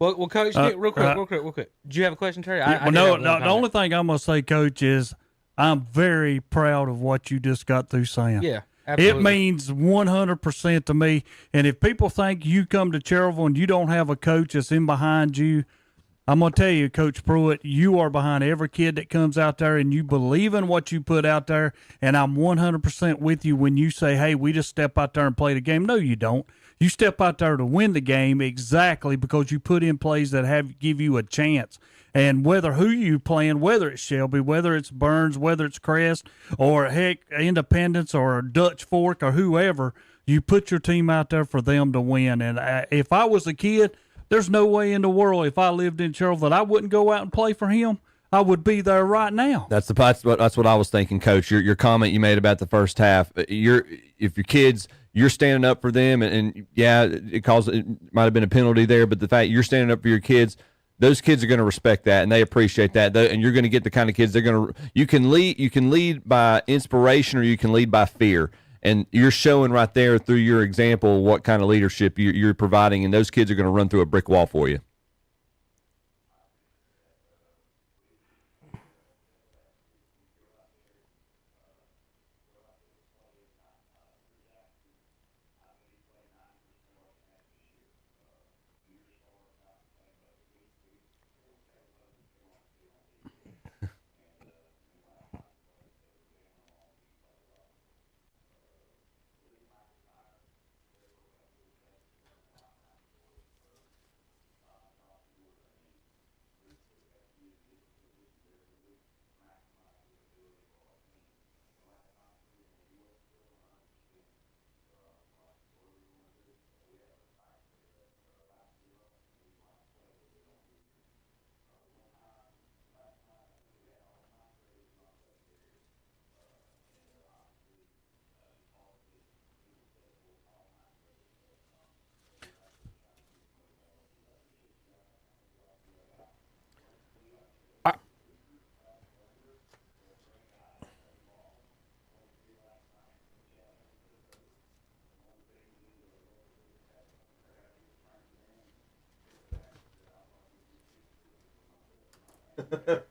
Well, Coach, real quick. Do you have a question, Terry? I Well, did have no, one the comment. only thing I'm going to say, Coach, is I'm very proud of what you just got through saying. Yeah, absolutely. It means 100% to me. And if people think you come to Cherville and you don't have a coach that's in behind you, I'm going to tell you, Coach Pruitt, you are behind every kid that comes out there, and you believe in what you put out there. And I'm 100% with you when you say, hey, we just step out there and play the game. No, you don't. You step out there to win the game exactly because you put in plays that give you a chance. And whether who you playing, whether it's Shelby, whether it's Burns, whether it's Crest, or heck, Independence or Dutch Fork or whoever, you put your team out there for them to win. And if I was a kid, there's no way in the world if I lived in Cherville that I wouldn't go out and play for him. I would be there right now. That's what I was thinking, Coach. Your comment you made about the first half. If your kids, you're standing up for them, and yeah, it might have been a penalty there, but the fact you're standing up for your kids, those kids are going to respect that, and they appreciate that. And you're going to get the kind of kids you can lead by inspiration, or you can lead by fear. And you're showing right there through your example what kind of leadership you're providing, and those kids are going to run through a brick wall for you.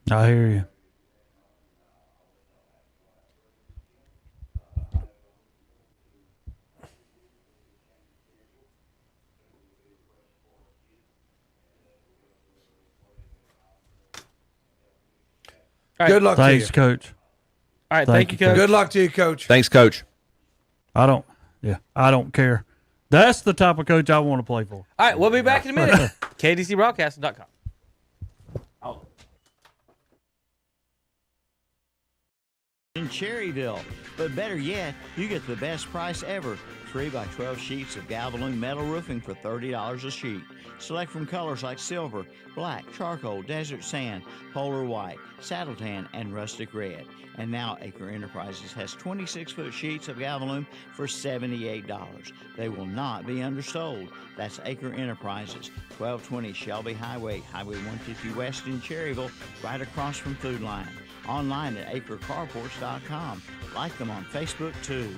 I hear you. Good luck Thanks, to you. Coach. All right, thank you, Coach. Good luck to you, Coach. Thanks, Coach. I don't care. That's the type of coach I want to play for. All right, we'll be back in a minute. KDCBroadcasting.com. In Cherryville. But better yet, you get the best price ever. 3x12 sheets of Galvalume metal roofing for $30 a sheet. Select from colors like silver, black, charcoal, desert sand, polar white, saddle tan, and rustic red. And now Acre Enterprises has 26-foot sheets of Galvalume for $78. They will not be undersold. That's Acre Enterprises, 1220 Shelby Highway, Highway 150 West in Cherryville, right across from Food Line. Online at acrecarports.com. Like them on Facebook, too.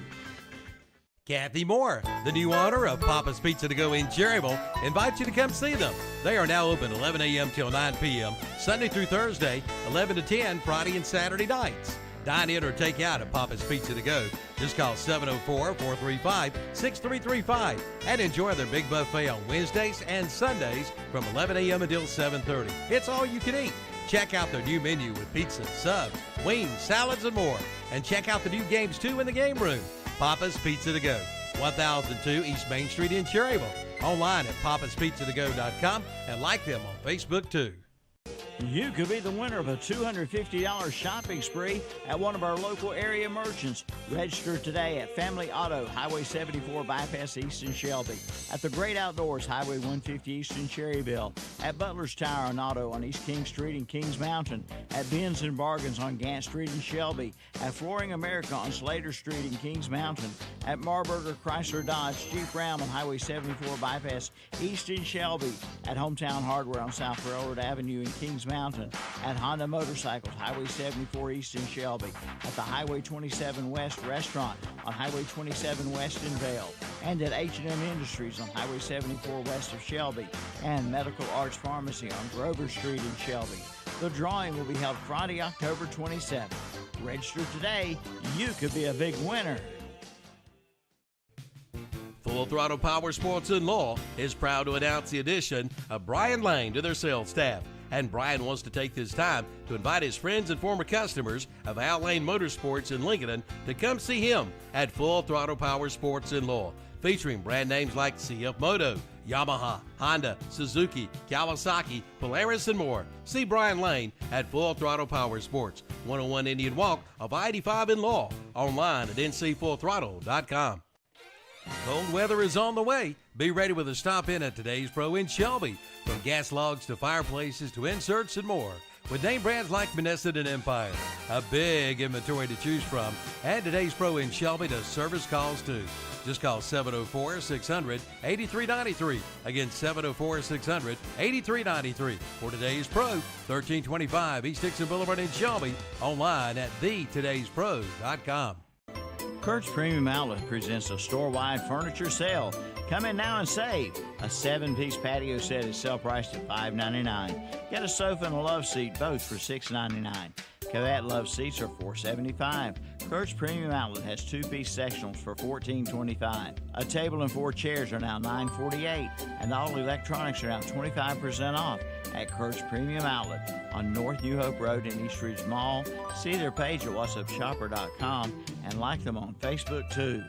Kathy Moore, the new owner of Papa's Pizza to Go in Cherryville, invites you to come see them. They are now open 11 a.m. till 9 p.m., Sunday through Thursday, 11 to 10, Friday and Saturday nights. Dine in or take out at Papa's Pizza to Go. Just call 704-435-6335 and enjoy their big buffet on Wednesdays and Sundays from 11 a.m. until 7:30. It's all you can eat. Check out their new menu with pizza, subs, wings, salads, and more. And check out the new games, too, in the game room. Papa's Pizza to Go, 1002 East Main Street in Cherryville. Online at papaspizzatogo.com and like them on Facebook, too. You could be the winner of a $250 shopping spree at one of our local area merchants. Register today at Family Auto, Highway 74 Bypass East in Shelby. At the Great Outdoors, Highway 150 East in Cherryville. At Butler's Tire and Auto on East King Street in Kings Mountain. At Bins and Bargains on Gant Street in Shelby. At Flooring America on Slater Street in Kings Mountain. At Marburger Chrysler Dodge Jeep Ram on Highway 74 Bypass East in Shelby. At Hometown Hardware on South Railroad Avenue in Kings Mountain. At Honda Motorcycles, Highway 74 East in Shelby. At the Highway 27 West Restaurant on Highway 27 West in Vail. And at H&M Industries on Highway 74 West of Shelby. And Medical Arts Pharmacy on Grover Street in Shelby. The drawing will be held Friday, October 27th. Register today. You could be a big winner. Full Throttle Power Sports and Law is proud to announce the addition of Brian Lane to their sales staff. And Brian wants to take this time to invite his friends and former customers of Al Lane Motorsports in Lincoln to come see him at Full Throttle Power Sports and Law. featuring brand names like CF Moto, Yamaha, Honda, Suzuki, Kawasaki, Polaris, and more. See Brian Lane at Full Throttle Power Sports, 101 Indian Walk of I-85 in Law. Online at ncfullthrottle.com. Cold weather is on the way. Be ready with a stop in at Today's Pro in Shelby. From gas logs to fireplaces to inserts and more. With name brands like Menneson and Empire. A big inventory to choose from. And Today's Pro in Shelby does service calls too. Just call 704-600-8393. Again, 704-600-8393. For Today's Pro, 1325 East Dixon Boulevard in Shelby. Online at thetodayspro.com. Kurt's Premium Outlet presents a store-wide furniture sale. Come in now and save. A 7-piece patio set is sale priced at $5.99. Get a sofa and a love seat, both for $6.99. Cadet love seats are $4.75. Kurt's Premium Outlet has 2-piece sectionals for $14.25. A table and 4 chairs are now $9.48, and all electronics are now 25% off at Kurt's Premium Outlet on North New Hope Road in East Ridge Mall. See their page at whatsupshopper.com and like them on Facebook too.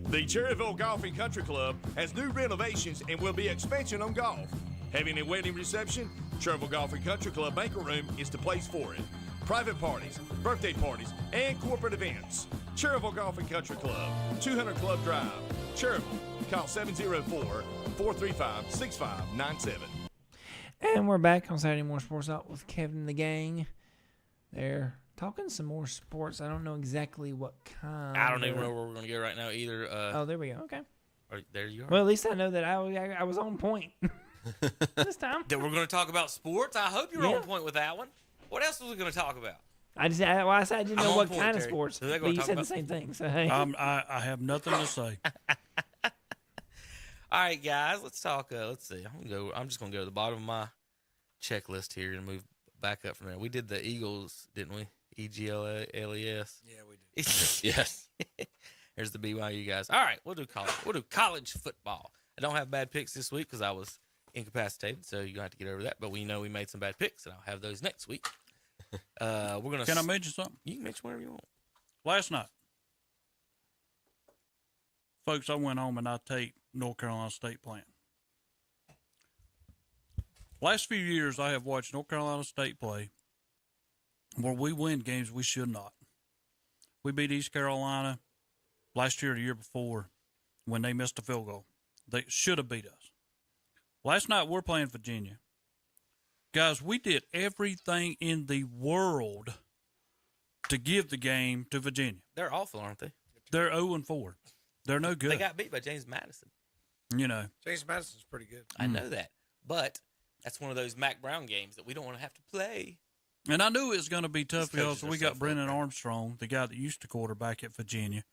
The Cherryville Golf and Country Club has new renovations and will be expansion on golf. Having a wedding reception? Cherryville Golf and Country Club banquet room is the place for it. Private parties, birthday parties, and corporate events. Cherryville Golf and Country Club, 200 Club Drive, Cherryville. Call 704-435-6597. And we're back on Saturday Morning Sports Talk with Kevin and the gang. They're talking some more sports. I don't know exactly what kind. I don't even know where we're going to go right now either. Oh, there we go. Okay. There you are. Well, at least I know that I was on point this time. That we're going to talk about sports? I hope you're on point with that one. What else was we going to talk about? I said I didn't know what kind of Terry. sports, So but you said the same thing. So hey. I have nothing to say. All right, guys, let's talk. Let's see. I'm just going to go to the bottom of my checklist here and move back up from there. We did the Eagles, didn't we? EGLES. Yeah, we did. Yes. There's the BYU guys. All right, we'll do college. We'll do college football. I don't have bad picks this week because I was incapacitated, so you're going to have to get over that. But we know we made some bad picks, and I'll have those next week. We're gonna. Can I mention something? You can mention whatever you want. Last night, folks, I went home and I taped North Carolina State playing. Last few years, I have watched North Carolina State play where we win games we should not. We beat East Carolina last year or the year before when they missed a field goal. They should have beat us. Last night, we're playing Virginia. Guys, we did everything in the world to give the game to Virginia. They're awful, aren't they? They're 0-4. They're no good. They got beat by James Madison. You know. James Madison's pretty good. I know that. But that's one of those Mac Brown games that we don't want to have to play. And I knew it was going to be tough These coaches because are we so got Brennan full of Armstrong, the guy that used to quarterback at Virginia.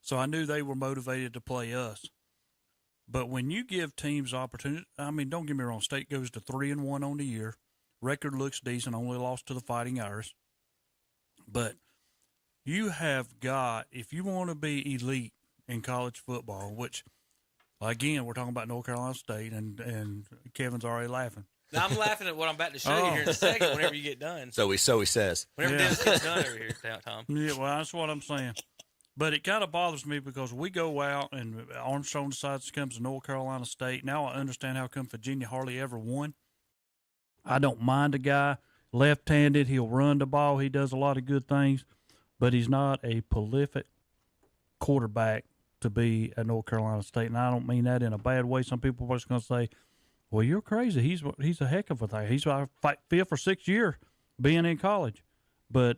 So I knew they were motivated to play us. But when you give teams opportunity, I mean, don't get me wrong, State goes to 3-1 on the year. Record looks decent, only lost to the Fighting Irish. But you have got, if you want to be elite in college football, which, again, we're talking about North Carolina State, and Kevin's already laughing. Now, I'm laughing at what I'm about to show you here in a second whenever you get done. So he says. Whenever Dennis gets done over here, Tom. Yeah, well, that's what I'm saying. But it kind of bothers me because we go out and Armstrong decides to come to North Carolina State. Now I understand how come Virginia hardly ever won. I don't mind a guy left-handed. He'll run the ball. He does a lot of good things, but he's not a prolific quarterback to be at North Carolina State. And I don't mean that in a bad way. Some people are just going to say, well, you're crazy. He's a heck of a thing. He's our 5th or 6th year being in college. But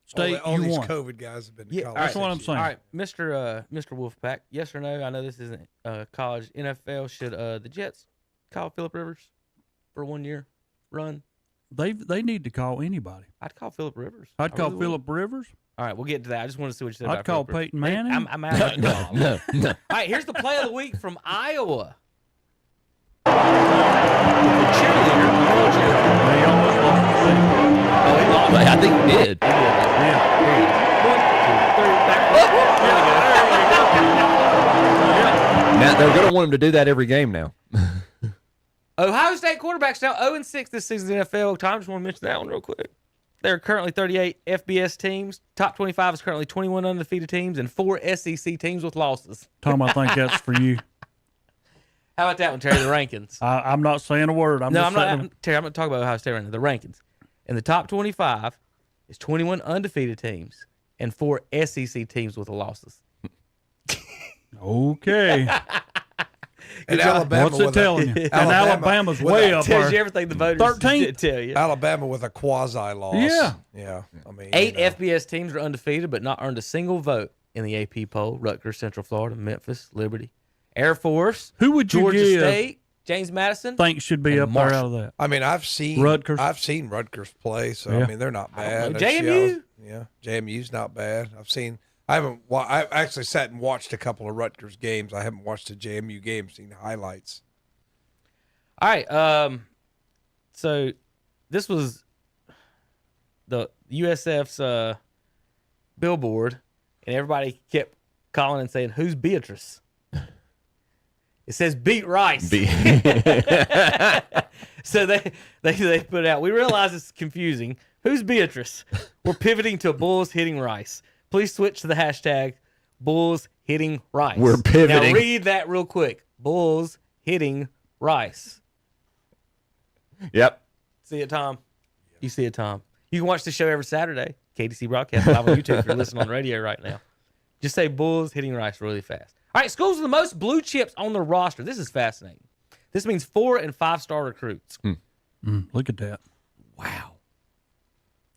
State, all these won. COVID guys have been to college. That's what I'm saying. All right, Mr. Wolfpack, yes or no? I know this isn't college. NFL, should the Jets call Phillip Rivers for a 1-year run? They need to call anybody. I'd call Phillip Rivers. I'd call Phillip Rivers. All right, we'll get to that. I just want to see what you said I'd about call Phillip Rivers. Peyton Manning. I'm out. No. All right, here's the play of the week from Iowa. I think he did. Now they're going to want him to do that every game now. Ohio State quarterbacks now 0-6 this season in the NFL. Tom, just want to mention that one real quick. there are currently 38 FBS teams. Top 25 is currently 21 undefeated teams and 4 SEC teams with losses. Tom, I think that's for you. How about that one, Terry? The rankings. I'm not saying a word. I'm not. Terry, I'm going to talk about Ohio State right now. The rankings. In the top 25 is 21 undefeated teams and 4 SEC teams with losses. Okay. And Alabama, what's it telling you? And Alabama's way up Tells there. you everything the voters 13? tell you. Alabama with a quasi loss. Yeah. I mean, 8 FBS teams are undefeated but not earned a single vote in the AP poll. Rutgers, Central Florida, Memphis, Liberty, Air Force, Who would you Georgia give State, James Madison. think should be and up there Marshall. out of that? I mean, I've seen Rutgers play, so Yeah. I mean, they're not bad. know. JMU? JMU's not bad. I actually sat and watched a couple of Rutgers games. I haven't watched a JMU game, seen highlights. All right. So this was the USF's billboard, and everybody kept calling and saying, "Who's Beatrice?" It says "Beat Rice." So they put it out. We realize it's confusing. Who's Beatrice? We're pivoting to Bulls hitting Rice. Please switch to the hashtag Bulls hitting Rice. We're pivoting. Now read that real quick. Bulls hitting Rice. Yep. See it, Tom? You see it, Tom? You can watch the show every Saturday. KDC broadcast live on YouTube if you're listening on the radio right now. Just say Bulls hitting Rice really fast. All right, schools with the most blue chips on the roster. This is fascinating. This means 4- and 5-star recruits. Look at that. Wow.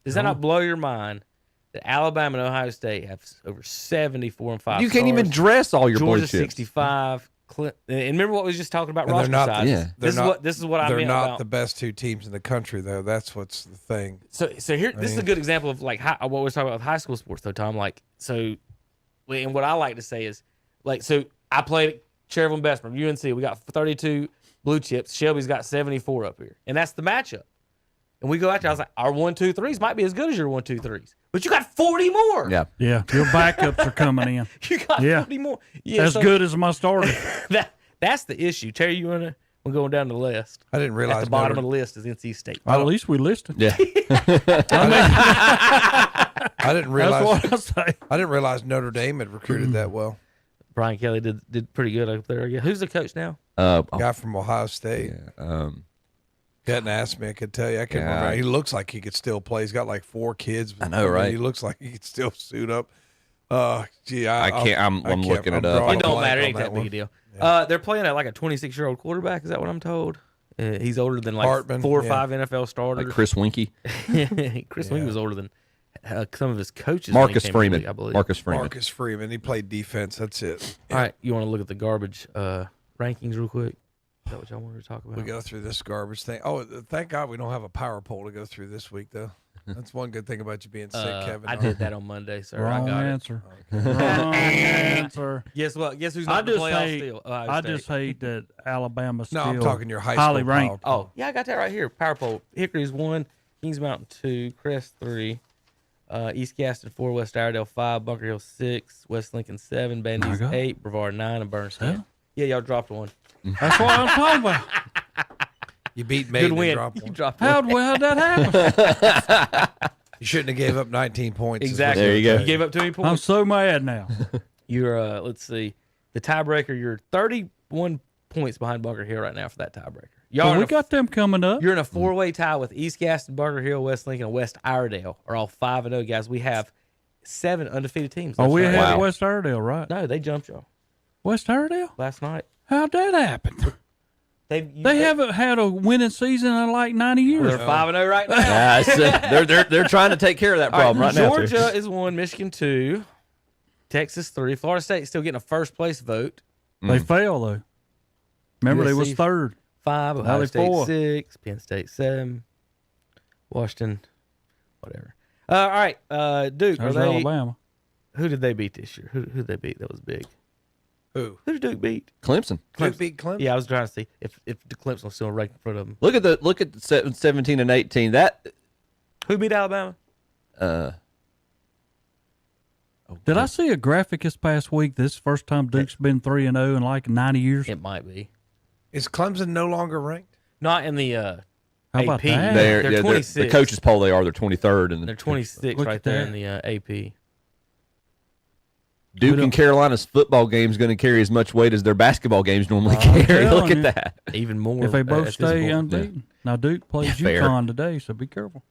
Does that not blow your mind that Alabama and Ohio State have over 74 and 5 You can't even stars? dress all your blue Georgia chips. 65. And remember what we was just talking about And roster they're not, size? yeah. This is what I They're meant not about. the best 2 teams in the country, though. That's what's the thing. So here, this is a good example of like what we're talking about with high school sports, though, Tom. Like, so, and what I like to say is, like, so I played at Cherville and Bessemer, UNC. We got 32 blue chips. Shelby's got 74 up here, and that's the matchup. And we go out there. I was like, our 1-2-3s might be as good as your 1-2-3s, but you got 40 more. Yeah. Yeah, your backups are coming in. You got 40 more. Yeah, As good as my starter. That's the issue. Terry, you wanna? We're going down the list. I didn't realize At the bottom of the list is NC State. Well, at least we listed. Yeah. I didn't realize. That's what I say. I didn't realize Notre Dame had recruited that well. Brian Kelly did pretty good up there. Yeah. Who's the coach now? Guy from Ohio State. Yeah, Hadn't asked me. I could tell you. I can't Yeah. remember. He looks like he could still play. He's got like 4 kids. I know, right? He looks like he could still suit up. Gee, I can't. I'm looking it up. It don't matter. It ain't that big a deal. They're playing at like a 26-year-old quarterback. Is that what I'm told? He's older than like Hartman, 4 or 5 NFL starters. like Chris Winkie. Chris Wing was older than some of his coaches. Marcus when he came in the Freeman. league, I believe. Marcus Freeman. He played defense. That's it. All right, you want to look at the garbage rankings real quick? Is that what y'all wanted to talk about? We go through this garbage thing. Oh, thank God we don't have a power poll to go through this week, though. That's one good thing about you being sick, Kevin. I did that on Monday, sir. Wrong I got answer. Wrong answer. it. Guess what? Guess who's I not in the just playoffs hate. still? Ohio I State. just hate that Alabama's No, still I'm talking your high highly school ranked. power poll. Oh, yeah, I got that right here. Power poll. Hickory's 1, Kings Mountain 2, Crest 3, East Gaston 4, West Iredale 5, Bunker Hill 6, West Lincoln 7, Bandy's My God. 8, Brevard 9, and Burns 10. Yeah, y'all dropped one. That's what I'm talking about. You beat Maiden Good and win. dropped You one. dropped one. How'd that happen? You shouldn't have gave up 19 points. is what Exactly. There you go. You gave up too many I'm points. so mad now. You're, let's see, the tiebreaker, you're 31 points behind Bunker Hill right now for that tiebreaker. Y'all Well, in we a- got them coming up. You're in a 4-way tie with East Gaston, Bunker Hill, West Lincoln, and West Iredale are all 5-0 guys. We have 7 undefeated teams. Oh, That's we right. had Wow. West Iredale, right? No, they jumped y'all West Iredale? last night. How'd that happen? They Haven't had a winning season in like 90 years. They're 5-0 right now. They're trying to take care of that problem right now. Georgia is 1, Michigan 2, Texas 3. Florida State's still getting a first place vote. They fell, though. Remember, they was USC third. 5, Now Ohio they State 4. 6, Penn State 7, Washington, whatever. All right, Duke. There's Are they, Alabama. who did they beat this year? Who did they beat? That was big. Who? Who did Duke beat? Clemson. Duke beat Clemson? Yeah, I was trying to see if the Clemson was still ranked in front of them. Look at the 17 and 18. That Who beat Alabama? Did I see a graphic this past week? This is the first time Duke's been 3-0 in like 90 years. It might be. Is Clemson no longer ranked? Not in the How about AP. that? They're 26. The coaches poll, they're 23rd. And They're 26 Look right at there that. in the AP. Duke and Carolina's football game is going to carry as much weight as their basketball games normally I'm carry. Look telling at you. that. Even more. If they both at this stay point. unbeaten. Now, Duke plays Fair. UConn today, so be careful.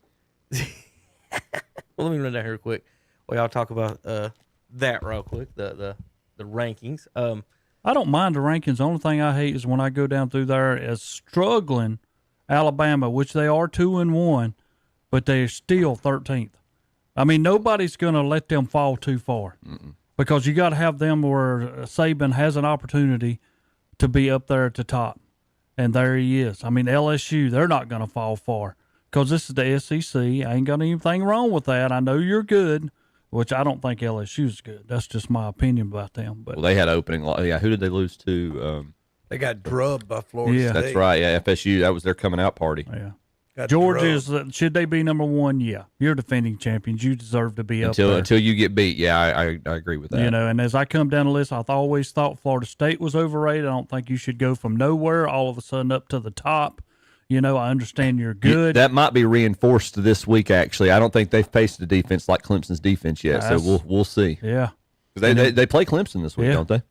Well, let me run down here quick. Well, y'all talk about that real quick. The rankings. I don't mind the rankings. The only thing I hate is when I go down through there as struggling Alabama, which they are 2-1, but they're still 13th. I mean, nobody's going to let them fall too far because you got to have them where Saban has an opportunity to be up there at the top, and there he is. I mean, LSU, they're not going to fall far because this is the SEC. I ain't got anything wrong with that. I know you're good, which I don't think LSU's good. That's just my opinion about them. But Well, they had opening. Yeah, who did they lose to? They got drubbed by Florida Yeah. State. That's right. Yeah, FSU. That was their coming out party. yeah. Got Georgia drubbed. is should they be number one? Yeah, you're defending champions. You deserve to be up there. Until you get beat. Yeah, I agree with that. You know, and as I come down the list, I've always thought Florida State was overrated. I don't think you should go from nowhere all of a sudden up to the top. You know, I understand you're good. That might be reinforced this week. Actually, I don't think they've faced a defense like Clemson's defense yet. So we'll see. Yeah. They play Clemson this week, Yeah. don't they?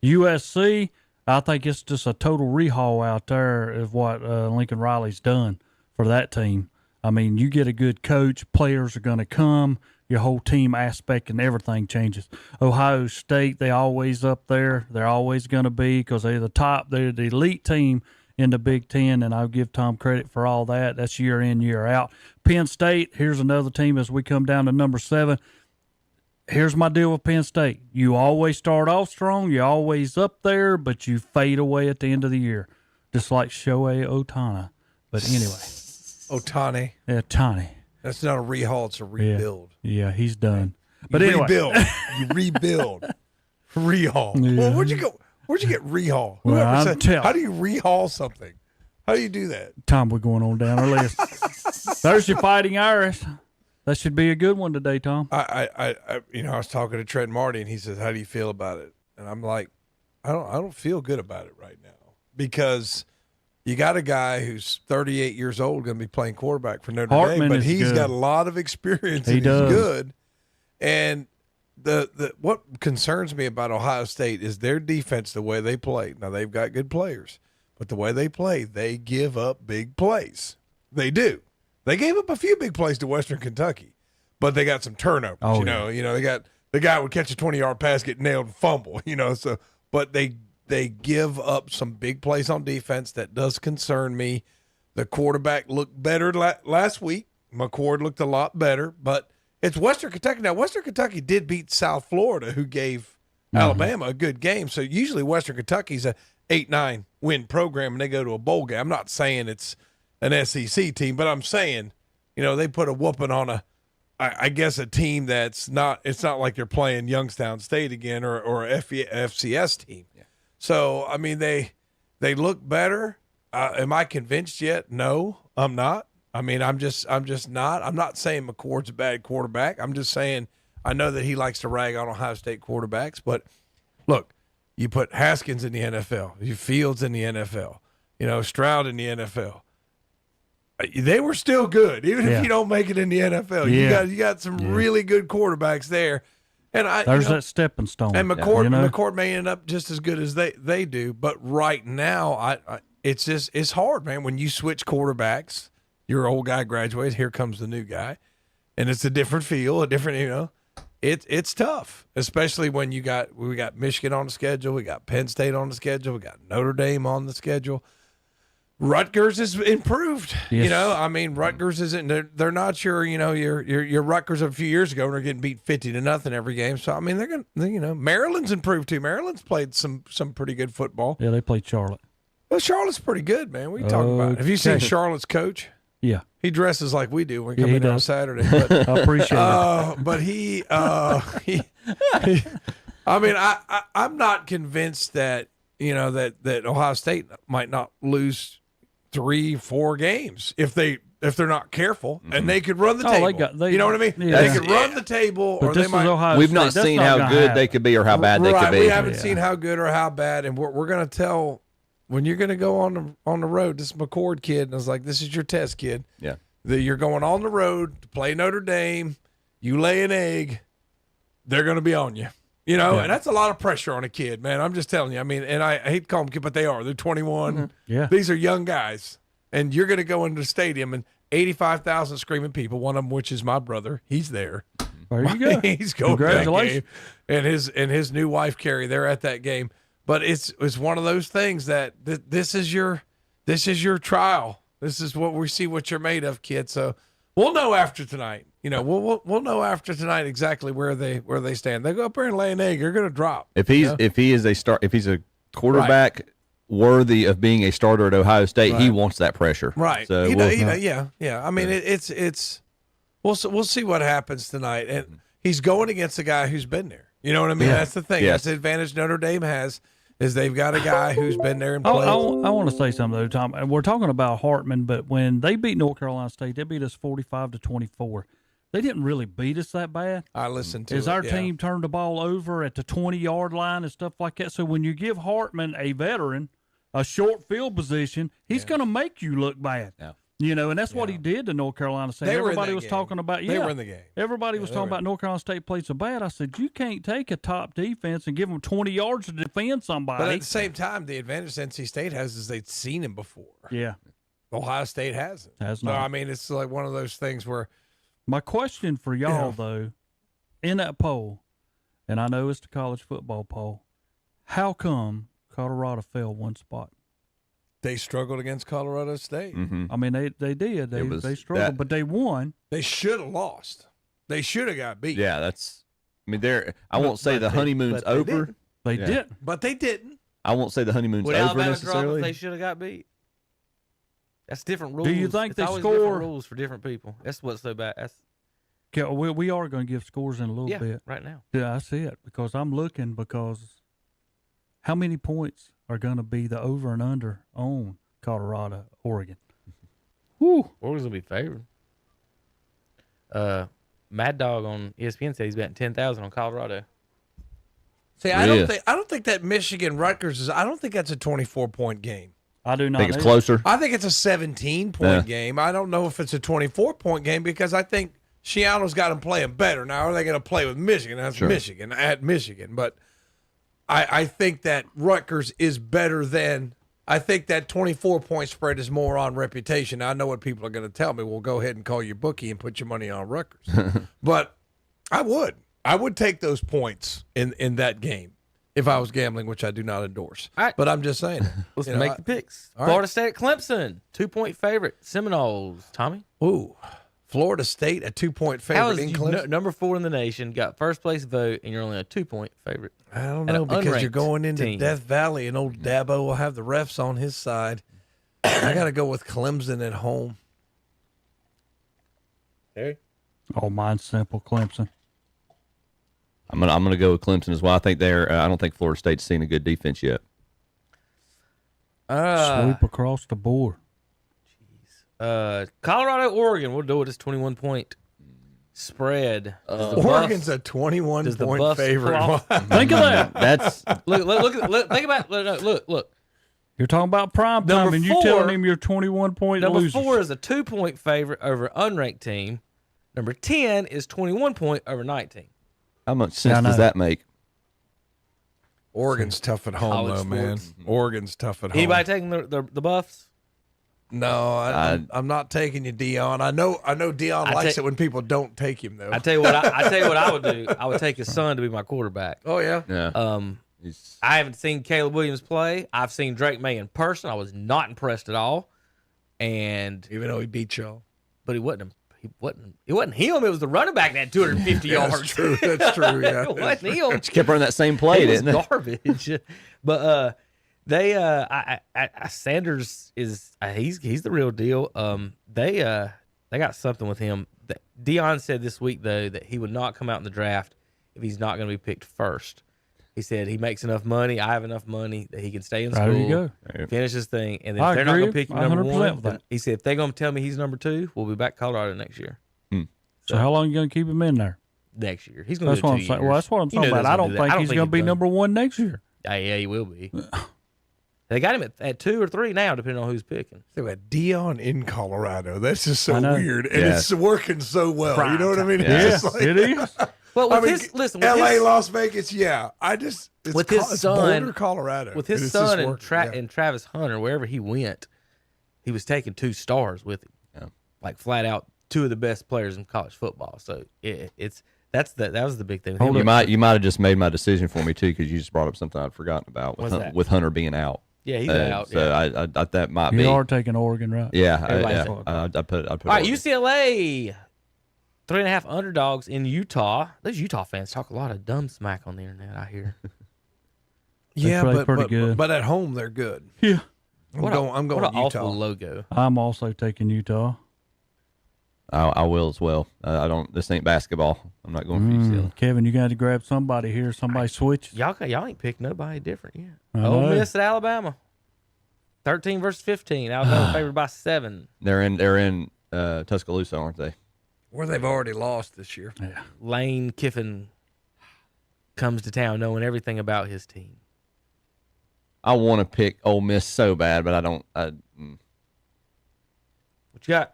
USC, I think it's just a total rehaul out there of what Lincoln Riley's done for that team. I mean, you get a good coach, players are going to come, your whole team aspect and everything changes. Ohio State, they always up there. They're always going to be because they're the top. They're the elite team in the Big Ten, and I'll give Tom credit for all that. That's year in, year out. Penn State, here's another team as we come down to number 7. Here's my deal with Penn State. You always start off strong. You're always up there, but you fade away at the end of the year, just like Shohei Ohtani. But anyway. Otani. Ohtani. That's not a rehaul, it's a rebuild. Yeah, he's done. You But anyway. rebuild. You rebuild. Rehaul. Yeah. Well, where'd you go? Where'd you get rehaul? Well, Whoever I'm said, telling- how do you rehaul something? How do you do that? Tom, we're going on down our list. There's your Fighting Irish. That should be a good one today, Tom. I I was talking to Trent Marty, and he says, "How do you feel about it?" And I'm like, I don't feel good about it right now because you got a guy who's 38 years old going to be playing quarterback for Notre Hartman Dame, but is he's good. got a lot of experience. He and does. He's good. And the what concerns me about Ohio State is their defense, the way they play. Now they've got good players, but the way they play, they give up big plays. They do. They gave up a few big plays to Western Kentucky, but they got some turnovers. Oh, you know, they got the guy would catch a 20-yard pass, get nailed, and fumble. So, but they give up some big plays on defense that does concern me. The quarterback looked better last week. McCord looked a lot better, but it's Western Kentucky. Now, Western Kentucky did beat South Florida, who gave Alabama a good game. So usually Western Kentucky's a 8-9 win program, and they go to a bowl game. I'm not saying it's an SEC team, but I'm saying, they put a whooping on I guess a team that's not. It's not like they're playing Youngstown State again or a FCS team. Yeah. So I mean, they look better. Am I convinced yet? No, I'm not. I mean, I'm just not. I'm not saying McCord's a bad quarterback. I'm just saying I know that he likes to rag on Ohio State quarterbacks. But look, you put Haskins in the NFL, you Fields in the NFL, Stroud in the NFL. They were still good, even if you don't make it in the NFL. Yeah. You got some really good quarterbacks there, and There's that stepping stone. And McCord may end up just as good as they do, but right now, it's hard, man. When you switch quarterbacks, your old guy graduates, here comes the new guy, and it's a different feel, it's tough, especially when we got Michigan on the schedule, we got Penn State on the schedule, we got Notre Dame on the schedule. Rutgers has improved. Yes. Rutgers isn't. They're not your Rutgers of a few years ago when they're getting beat 50-0 every game. So they're gonna. Maryland's improved too. Maryland's played some pretty good football. Yeah, they played Charlotte. Well, Charlotte's pretty good, man. What are you talking about? Have you seen Charlotte's coach? Yeah, he dresses like we do when we come he in on does. Saturday. But, I appreciate it. But he I'm not convinced that that Ohio State might not lose 3-4 games if they're not careful, and they could run the table. You know what I mean? Yeah. They could run the table, But or they this is might. Ohio We've State. not That's seen not how gonna good happen. they could be or how bad they could be. We haven't seen how good or how bad, and we're going to tell when you're gonna go on the road, this McCord kid, and I was like, this is your test, kid. Yeah. That you're going on the road to play Notre Dame. You lay an egg, they're gonna be on you. You know, and that's a lot of pressure on a kid, man. I'm just telling you. I mean, and I hate to call them kids, but they are. They're 21. Mm-hmm. Yeah. These are young guys, and you're gonna go into the stadium and 85,000 screaming people. One of them, which is my brother, he's there. There you go. He's going to that Congratulations. game, and his new wife Carrie, they're at that game. But it's one of those things that this is your trial. This is what we see what you're made of, kid. So we'll know after tonight. You know, we'll know after tonight exactly where they stand. They go up there and lay an egg, they're going to drop. If he's a quarterback worthy of being a starter at Ohio State, he wants that pressure. Right. So yeah. I mean, it's we'll see what happens tonight, and he's going against a guy who's been there. You know what I mean? That's the thing. Yes. That's the advantage Notre Dame has is they've got a guy who's been there and I played. want to say something though, Tom. We're talking about Hartman, but when they beat North Carolina State, they beat us 45-24. They didn't really beat us that bad. I listened to As it, our yeah. team turned the ball over at the 20-yard line and stuff like that. So when you give Hartman, a veteran, a short field position, he's going to make you look bad. Yeah. You know, and that's what he did to North Carolina State. They were in Everybody that was game. talking about, They were in the game. Everybody was talking about North Carolina State played so bad. I said, you can't take a top defense and give them 20 yards to defend somebody. But at the same time, the advantage NC State has is they'd seen him before. Yeah. Ohio State hasn't. Has So, not. I mean, it's like one of those things where My question for y'all, though, in that poll, and I know it's the college football poll, how come Colorado fell one spot? they struggled against Colorado State. Mm-hmm. I mean, they did. They struggled, but they won. They should have lost. They should have got beat. Yeah, that's. I mean, I won't say the honeymoon's over. They Yeah. didn't. But they didn't. I won't say the honeymoon's Would over Alabama drop if necessarily. they should have got beat? That's different rules. Do you think it's they always score- different rules for different people? That's what's so bad. That's Okay, we are going to give scores in a little yeah, bit. right now. Yeah, I see it because I'm looking because how many points are going to be the over and under on Colorado, Oregon? Woo! Oregon's gonna be favored. Mad Dog on ESPN said he's betting 10,000 on Colorado. See, I don't think that Michigan Rutgers is. I don't think that's a 24-point game. I do not think it's either. closer. I think it's a 17-point game. I don't know if it's a 24-point game because I think Shiano's got them playing better. Now, are they going to play with Michigan? That's Michigan at Michigan. But I think that Rutgers is better than. I think that 24-point spread is more on reputation. I know what people are going to tell me. Well, go ahead and call your bookie and put your money on Rutgers. But I would take those points in that game if I was gambling, which I do not endorse. All right. But I'm just saying. Let's you know, make the picks. all Florida right. State at Clemson, 2-point favorite. Seminoles, Tommy. Ooh, Florida State, a 2-point favorite How is in you Clemson. number 4 in the nation, got first place vote, and you're only a 2-point favorite? I don't and know an because you're unranked going into team. Death Valley, and old Dabo will have the refs on his side. I got to go with Clemson at home. Harry? Oh, mine's simple, Clemson. I'm gonna go with Clemson as well. I think I don't think Florida State's seen a good defense yet. Sweep across the board. Colorado, Oregon. We'll do it as 21-point spread. Does the Oregon's Buffs- a 21-point does the Buffs favorite. pull off- Think of that. That's Think about look. You're talking about prime Number time, and you 4 telling him you're 21-point Number losers. 4 is a 2-point favorite over unranked team. Number 10 is 21-point over 19. how much I sense know. does that make? Oregon's tough at home, College though, man. sports. Oregon's tough at home. Anybody taking the Buffs? No, I'm not taking you, Dion. I know Dion I likes take- it when people don't take him, though. I tell you what I would do. I would take his son to be my quarterback. Oh, yeah? Yeah. I haven't seen Caleb Williams play. I've seen Drake May in person. I was not impressed at all. And Even though he beat y'all. but it wasn't him. It was the running back that had 250 yards. That's true. That's true, yeah. It wasn't him. Just kept running that same play, It was didn't it? garbage. But they Sanders is he's the real deal. They got something with him. Dion said this week though that he would not come out in the draft if he's not going to be picked first. He said he makes enough money. I have enough money that he can stay in There school, you go. finish his thing, and then I if they're not agree. going to pick him I number 100% one, with then that. he said if they're going to tell me he's number 2, we'll be back Colorado next year. So how long are you going to keep him in there? Next year, he's going to That's do what 2 I'm saying. years. Well, that's what I'm You know talking about. he I doesn't don't do that. think he's going to be done. number 1 next year. Yeah, he will be. They got him at 2 or 3 now, depending on who's picking. They got Dion in Colorado. That's just I so know. weird, and Yeah. it's working so well. You know what I mean? Yeah. It's just like, It is. Well, with I mean, with L.A., his, Las Vegas, yeah. it's With his it's son- Boulder, Colorado. with and his it's just son and, working, yeah. and Travis Hunter, wherever he went, he was taking 2 stars with him, Yeah. like flat out 2 of the best players in college football. So that was the big thing. with You him. might have just made my decision for me too, because you just brought up something I'd forgotten about What's that? with Hunter being out. Yeah, he's out. So Yeah. I that might be. You are taking Oregon, right? Yeah, Everybody's I put. All right, Oregon. UCLA, 3.5 underdogs in Utah. Those Utah fans talk a lot of dumb smack on the internet, I hear. Yeah, play but, pretty but, good. but at home they're good. Yeah. I'm going what an Utah. awful logo. I'm also taking Utah. I will as well. I don't. This ain't basketball. I'm not going for UCLA. Kevin, you got to grab somebody here. Somebody switches. Y'all ain't picked nobody different yet. I Ole know. Miss at Alabama. 13 versus 15. Alabama favored by 7. They're in Tuscaloosa, aren't they? Where they've already lost this year. Yeah. Lane Kiffin comes to town knowing everything about his team. I want to pick Ole Miss so bad, but I don't. What you got?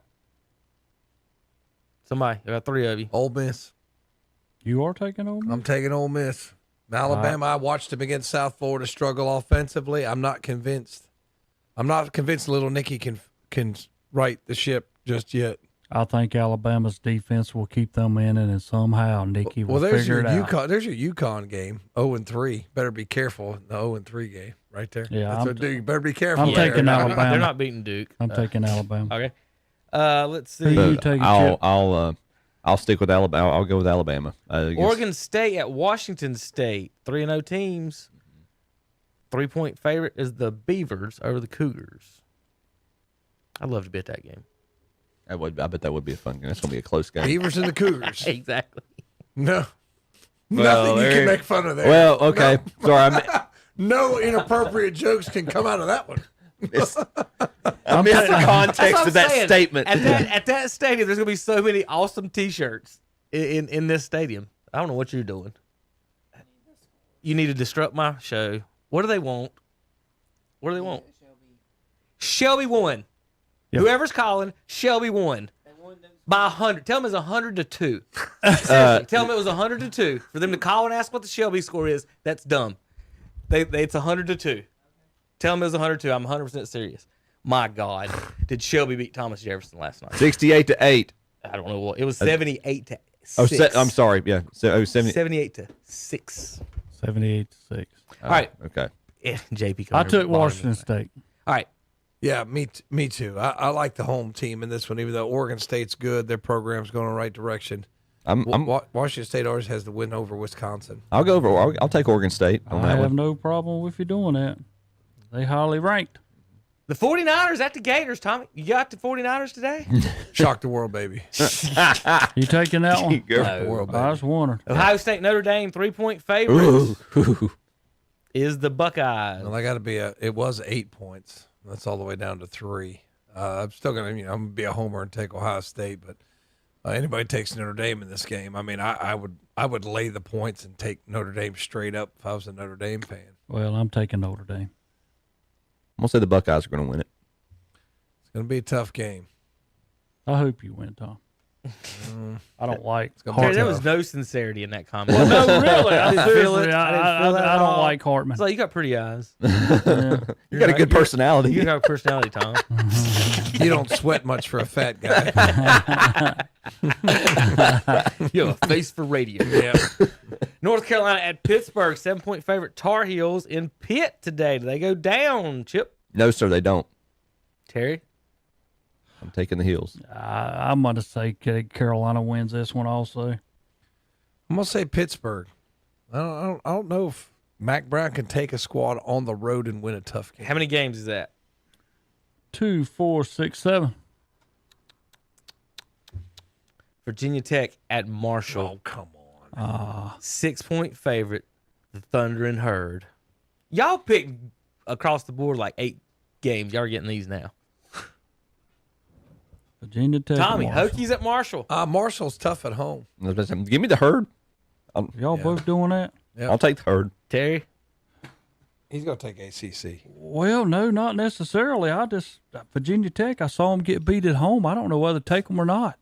Somebody. I got 3 of you. Ole Miss. You are taking Ole Miss? I'm taking Ole Miss. Alabama, I watched them against South Florida struggle offensively. I'm not convinced. Little Nicky can right the ship just yet. I think Alabama's defense will keep them in it, and somehow Nicky will Well, there's figure your it out. UConn. There's your UConn game. 0-3. Better be careful in the 0-3 game right there. Yeah, That's I'm- what you better be careful. I'm there. taking Alabama. They're not beating Duke. I'm taking Alabama. Okay. Let's Who see. you taking, Chip? I'll stick with Alabama. I'll go with Alabama. Oregon State at Washington State. 3-0 teams. 3-point favorite is the Beavers over the Cougars. I'd love to bet that game. I bet that would be a fun game. That's gonna be a close game. Beavers and the Cougars. Exactly. No. Well, Nothing you there- can make fun of there. Well, okay. Sorry, No inappropriate jokes can come out of that one. I missed the context of that saying. statement. At that stadium, there's gonna be so many awesome T-shirts in this stadium. I don't know what you're doing. You need to disrupt my show. What do they want? What do they want? Shelby won. Yep. Whoever's calling, Shelby won by 100. Tell them it's 100 to 2. Seriously, tell them it was 100 to 2 for them to call and ask what the Shelby score is. That's dumb. It's 100 to 2. Tell them it was 102. I'm 100% serious. My God, did Shelby beat Thomas Jefferson last night? 68-8. I don't know what. It was 78 to 6. Oh, I'm sorry. Yeah. So 70. 78 to 6. 78-6. All right. Okay. JP. I took Washington State. All right. Yeah, me too. I like the home team in this one, even though Oregon State's good. Their program's going in the right direction. Washington State always has the win over Wisconsin. I'll go over. I'll take Oregon State on I that have one. no problem with you doing that. They highly ranked. The 49ers at the Gators, Tommy. You got the 49ers today? Shock the world, baby. You taking that one? Go. Shock the world, I baby. was wondering. Ohio State, Notre Dame, 3-point favorites Ooh. is the Buckeyes. Well, I got to be it was 8 points. That's all the way down to 3. I'm still gonna, I'm gonna be a homer and take Ohio State, but anybody takes Notre Dame in this game. I mean, I would lay the points and take Notre Dame straight up if I was a Notre Dame fan. Well, I'm taking Notre Dame. I'm gonna say the Buckeyes are gonna win it. It's gonna be a tough game. I hope you win, Tom. I don't like gonna be There tough. was no sincerity in that comment. No, really. I didn't feel it. Seriously, I didn't feel that at I don't all. like Hartman. It's like, you got pretty eyes. Yeah. You got a good personality. You got a personality, Tom. You don't sweat much for a fat guy. You have a face for radio. Yeah. North Carolina at Pittsburgh, 7-point favorite. Tar Heels in Pitt today. Do they go down, Chip? No, sir, they don't. Terry? I'm taking the Heels. I'm going to say Carolina wins this one also. I'm gonna say Pittsburgh. I don't know if Mac Brown can take a squad on the road and win a tough game. How many games is that? 2, 4, 6, 7. Virginia Tech at Marshall. Oh, come on. 6-point favorite, the Thundering Herd. Y'all picked across the board like 8 games. Y'all are getting these now. Virginia Tech. Tommy, Marshall. Hokies at Marshall. Marshall's tough at home. Give me the Herd. Y'all both doing that? Yep. I'll take the Herd. Terry? He's going to take ACC. Well, no, not necessarily. Virginia Tech, I saw them get beat at home. I don't know whether to take them or not.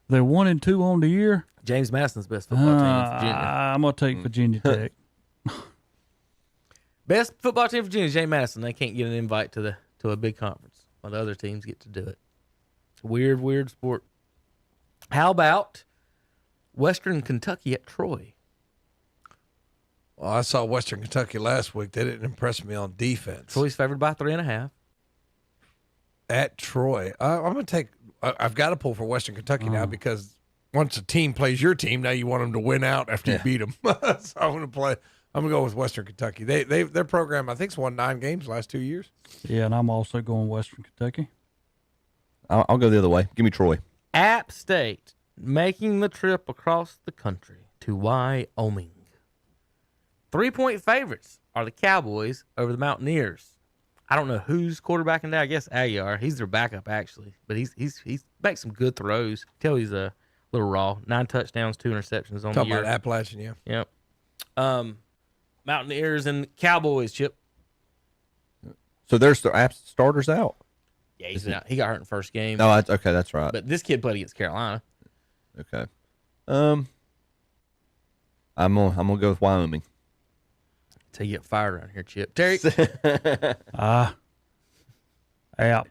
They're 1-2 on the year. James Madison's best football team in Virginia. I'm going to take Virginia Tech. Best football team in Virginia is James Madison. They can't get an invite to a big conference, while the other teams get to do it. It's a weird sport. How about Western Kentucky at Troy? Well, I saw Western Kentucky last week. They didn't impress me on defense. Troy's favored by 3.5. At Troy. I'm going to take – I've got to pull for Western Kentucky now because once a team plays your team, now you want them to win out after you beat them. So I'm going to go with Western Kentucky. Their program, I think, has won 9 games the last 2 years. Yeah, and I'm also going Western Kentucky. I'll go the other way. Give me Troy. App State making the trip across the country to Wyoming. 3-point favorites are the Cowboys over the Mountaineers. I don't know who's quarterbacking now. I guess Aguiar. He's their backup, actually. But he's makes some good throws. Tell he's a little raw. 9 touchdowns, 2 interceptions on the year. Talking about Appalachian, yeah. Yep. Mountaineers and Cowboys, Chip. So there's the starters out. Yeah, he's out. He got hurt in the first game. No, okay, that's right. But this kid played against Carolina. Okay. I'm gonna go with Wyoming. Till you get fired around here, Chip. Terry. App.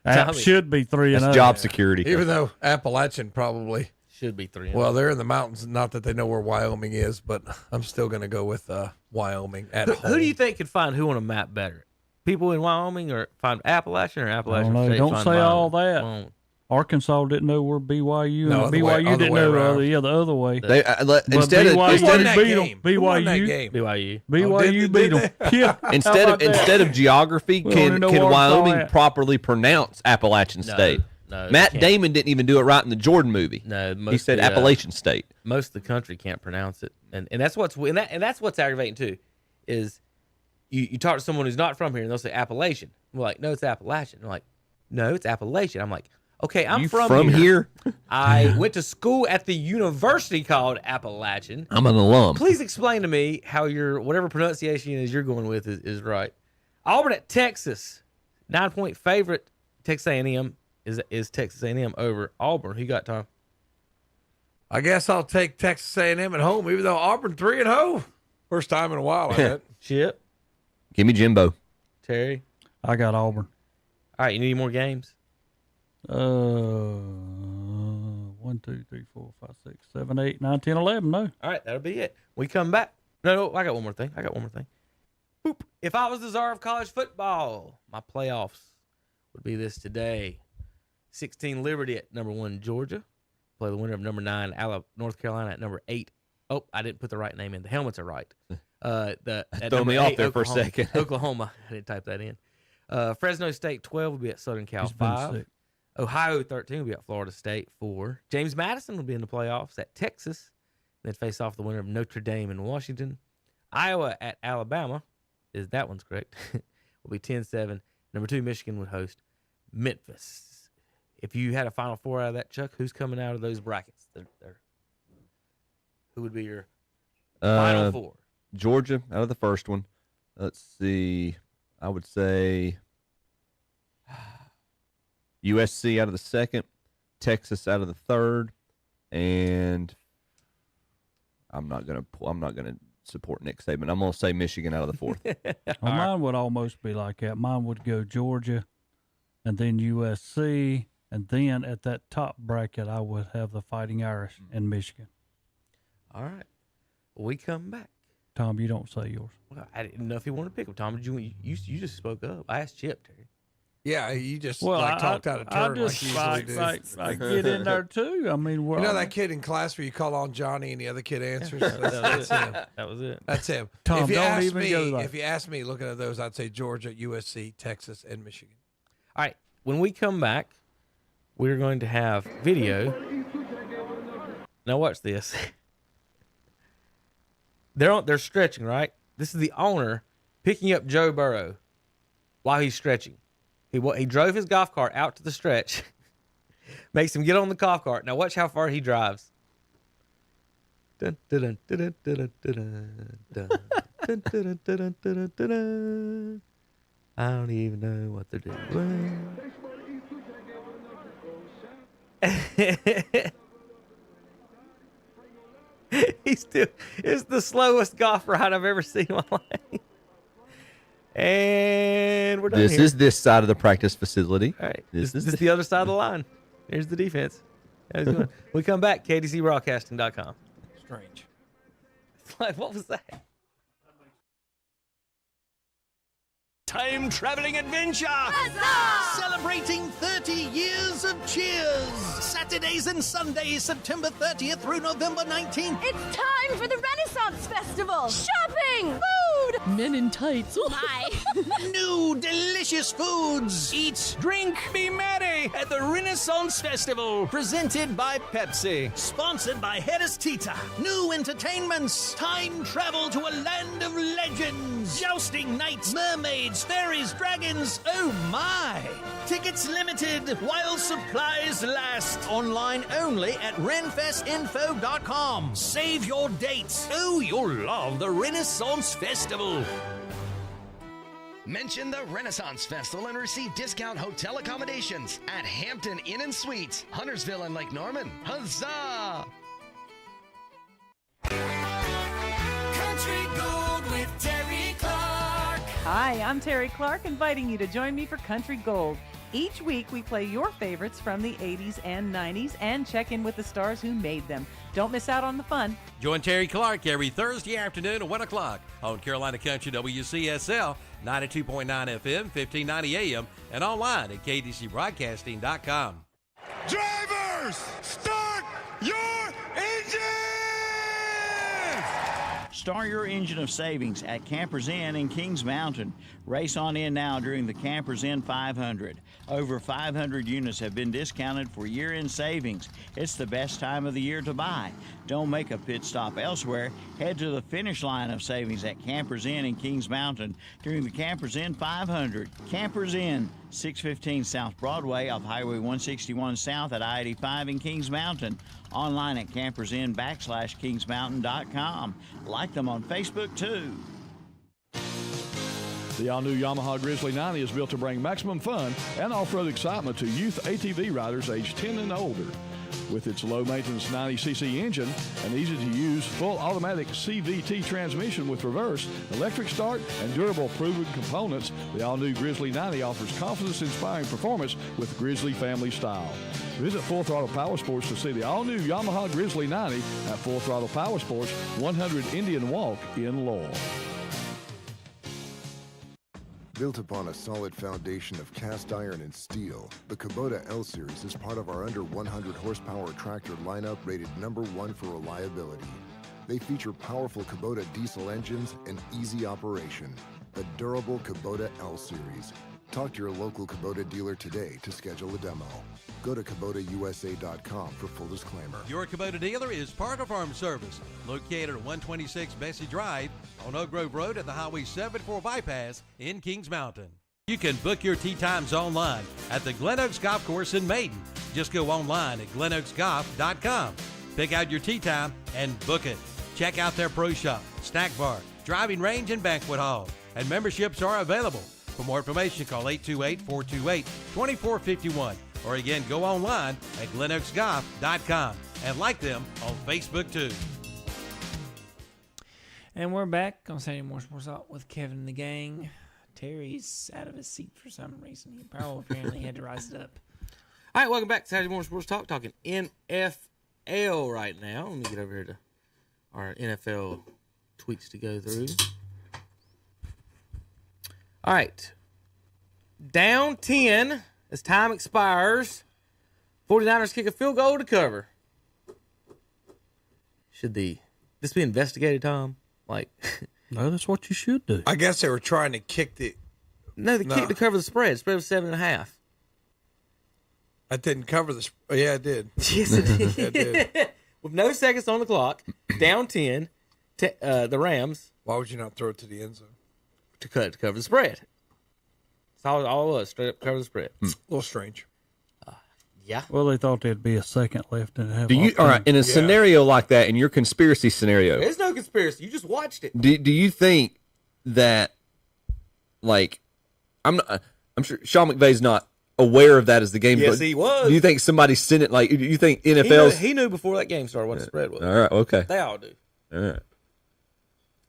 App should be 3-0. That's job security. Even though Appalachian probably should be 3-0. Well, they're in the mountains. Not that they know where Wyoming is, but I'm still going to go with Wyoming at home. Who do you think could find who on a map better? People in Wyoming or find Appalachian or Appalachian? I don't know. State Don't find say Wyoming? all that. Well, Arkansas didn't know where BYU, No, and other way- BYU other didn't way know around. the other way. They BYU instead of Who won that beat game? them. Who won that game? BYU. BYU did beat they? them. Yeah. instead of geography, We only can know Arkansas Wyoming at. properly pronounce Appalachian State? No, Matt they can't. Damon didn't even do it right in the Jordan movie. No, He said Appalachian State. Most of the country can't pronounce it, and that's what's aggravating too, is you talk to someone who's not from here and they'll say Appalachian. We're like, no, it's Appalachian. They're like, no, it's Appalachian. I'm like, okay, I'm You from here? I went to school at the university called Appalachian. I'm an alum. Please explain to me how your whatever pronunciation is you're going with is right. Auburn at Texas, 9-point favorite. Texas A&M is Texas A&M over Auburn. Who you got, Tom? I guess I'll take Texas A&M at home, even though Auburn 3-0. First time in a while, I bet. Chip, Give me Jimbo. Terry. I got Auburn. All right, you need any more games? 1, 2, 3, 4, 5, 6, 7, 8, 9, 10, 11. No. All right, that'll be it. We come back. No, I got one more thing. Boop. If I was the czar of college football, my playoffs would be this today. 16 Liberty at number 1 Georgia. Play the winner of number 9 North Carolina at number 8. Oh, I didn't put the right name in. The helmets are right. At Throw me number off 8, there for a Oklahoma. second. Oklahoma. I didn't type that in. Fresno State 12 will be at Southern Cal He's been 5. sick. Ohio 13 will be at Florida State 4. James Madison will be in the playoffs at Texas. Then face off the winner of Notre Dame and Washington. Iowa at Alabama, that one's correct, will be 10-7. Number 2 Michigan would host Memphis. If you had a Final Four out of that, Chuck, who's coming out of those brackets? Who would be your Final Four? Georgia out of the first one. Let's see. I would say USC out of the second, Texas out of the third, and I'm not gonna support Nick Saban. I'm gonna say Michigan out of the fourth. Well, mine would almost be like that. Mine would go Georgia, and then USC, and then at that top bracket, I would have the Fighting Irish and Michigan. All right. We come back. Tom, you don't say yours. Well, I didn't know if you wanted to pick them. Tom, did you just spoke up. I asked Chip, Terry. Yeah, you just Well, talked out of turn I just like you usually do. like get in there too. I mean, You know that kid in class where you call on Johnny and the other kid answers? That's him. That was it. That's him. Tom, if you don't ask even me, go there. If you ask me, looking at those, I'd say Georgia, USC, Texas, and Michigan. All right. When we come back, we're going to have video. Now watch this. They're stretching, right? This is the owner picking up Joe Burrow while he's stretching. He drove his golf cart out to the stretch, makes him get on the golf cart. Now watch how far he drives. Dun, dun, dun, dun, dun, dun, dun, dun. Dun, dun, dun, dun, dun, dun, dun. I don't even know what they're doing. It's the slowest golf ride I've ever seen in my life. And we're done. This here. is this side of the practice facility. All right. This This is is the other side of the line. Here's the defense. How's it going? We come back, kdcbroadcasting.com. Strange. It's like, what was that? Time traveling adventure! Celebrating 30 years of Cheers! Saturdays and Sundays, September 30th through November 19th. It's time for the Renaissance Festival! Shopping! Food! Men in tights. My! New delicious foods! Eat, drink, be merry at the Renaissance Festival. Presented by Pepsi. Sponsored by Hedis Tita. New entertainments. Time travel to a land of legends. Jousting knights, mermaids, fairies, dragons. Oh my! Tickets limited while supplies last. Online only at renfestinfo.com. Save your dates. Oh, you'll love the Renaissance Festival. Mention the Renaissance Festival and receive discount hotel accommodations at Hampton Inn and Suites, Huntersville and Lake Norman. Huzzah! Country Gold with Terry Clark. Hi, I'm Terry Clark, inviting you to join me for Country Gold. Each week, we play your favorites from the 80s and 90s and check in with the stars who made them. Don't miss out on the fun. Join Terry Clark every Thursday afternoon at 1 o'clock on Carolina Country WCSL, 92.9 FM, 1590 AM, and online at kdcbroadcasting.com. Drivers, start your engines! Start your engine of savings at Campers Inn in Kings Mountain. Race on in now during the Campers Inn 500. Over 500 units have been discounted for year-end savings. It's the best time of the year to buy. Don't make a pit stop elsewhere. Head to the finish line of savings at Campers Inn in Kings Mountain during the Campers Inn 500. Campers Inn, 615 South Broadway off Highway 161 South at I-85 in Kings Mountain. Online at campersinn.kingsmountain.com. Like them on Facebook too. The all-new Yamaha Grizzly 90 is built to bring maximum fun and off-road excitement to youth ATV riders aged 10 and older. With its low-maintenance 90cc engine, an easy-to-use full automatic CVT transmission with reverse, electric start, and durable proven components, the all-new Grizzly 90 offers confidence-inspiring performance with Grizzly family style. Visit Full Throttle Power Sports to see the all-new Yamaha Grizzly 90 at Full Throttle Power Sports, 100 Indian Walk in Lowell. Built upon a solid foundation of cast iron and steel, the Kubota L-Series is part of our under 100 horsepower tractor lineup rated #1 for reliability. They feature powerful Kubota diesel engines and easy operation. The durable Kubota L-Series. Talk to your local Kubota dealer today to schedule a demo. Go to KubotaUSA.com for full disclaimer. Your Kubota dealer is Parker Farm Service, located at 126 Bessie Drive on Oak Grove Road at the Highway 74 bypass in Kings Mountain. You can book your tee times online at the Glen Oaks Golf Course in Maiden. Just go online at glenoaksgolf.com. Pick out your tee time and book it. Check out their pro shop, snack bar, driving range, and banquet hall. And memberships are available. For more information, call 828-428-2451. Or again, go online at glenoaksgolf.com and like them on Facebook too. And we're back on Saturday Morning Sports Talk with Kevin and the gang. Terry's out of his seat for some reason. He probably apparently had to rise it up. All right, welcome back to Saturday Morning Sports Talk, talking NFL right now. Let me get over here to our NFL tweets to go through. All right. Down 10 as time expires. 49ers kick a field goal to cover. Should this be investigated, Tom? Like, no, that's what you should do. I guess they were trying to kick the... No, kick to cover the spread. The spread was 7.5. I didn't cover the... Yeah, I did. Yes, it did. Yeah, it did. With no seconds on the clock, down 10, the Rams... Why would you not throw it to the end zone? To cover the spread. That's all it was. Straight up cover the spread. A little strange. Yeah. Well, they thought there'd be a second left and have. Do you all right in a scenario like that, in your conspiracy scenario? There's no conspiracy. You just watched it. Do you think that, like, I'm sure Sean McVay's not aware of that as the game. Yes, he was. Do you think somebody sent it? Like, do you think NFL's? He knew before that game started what the spread was. All right, okay. They all do. All right.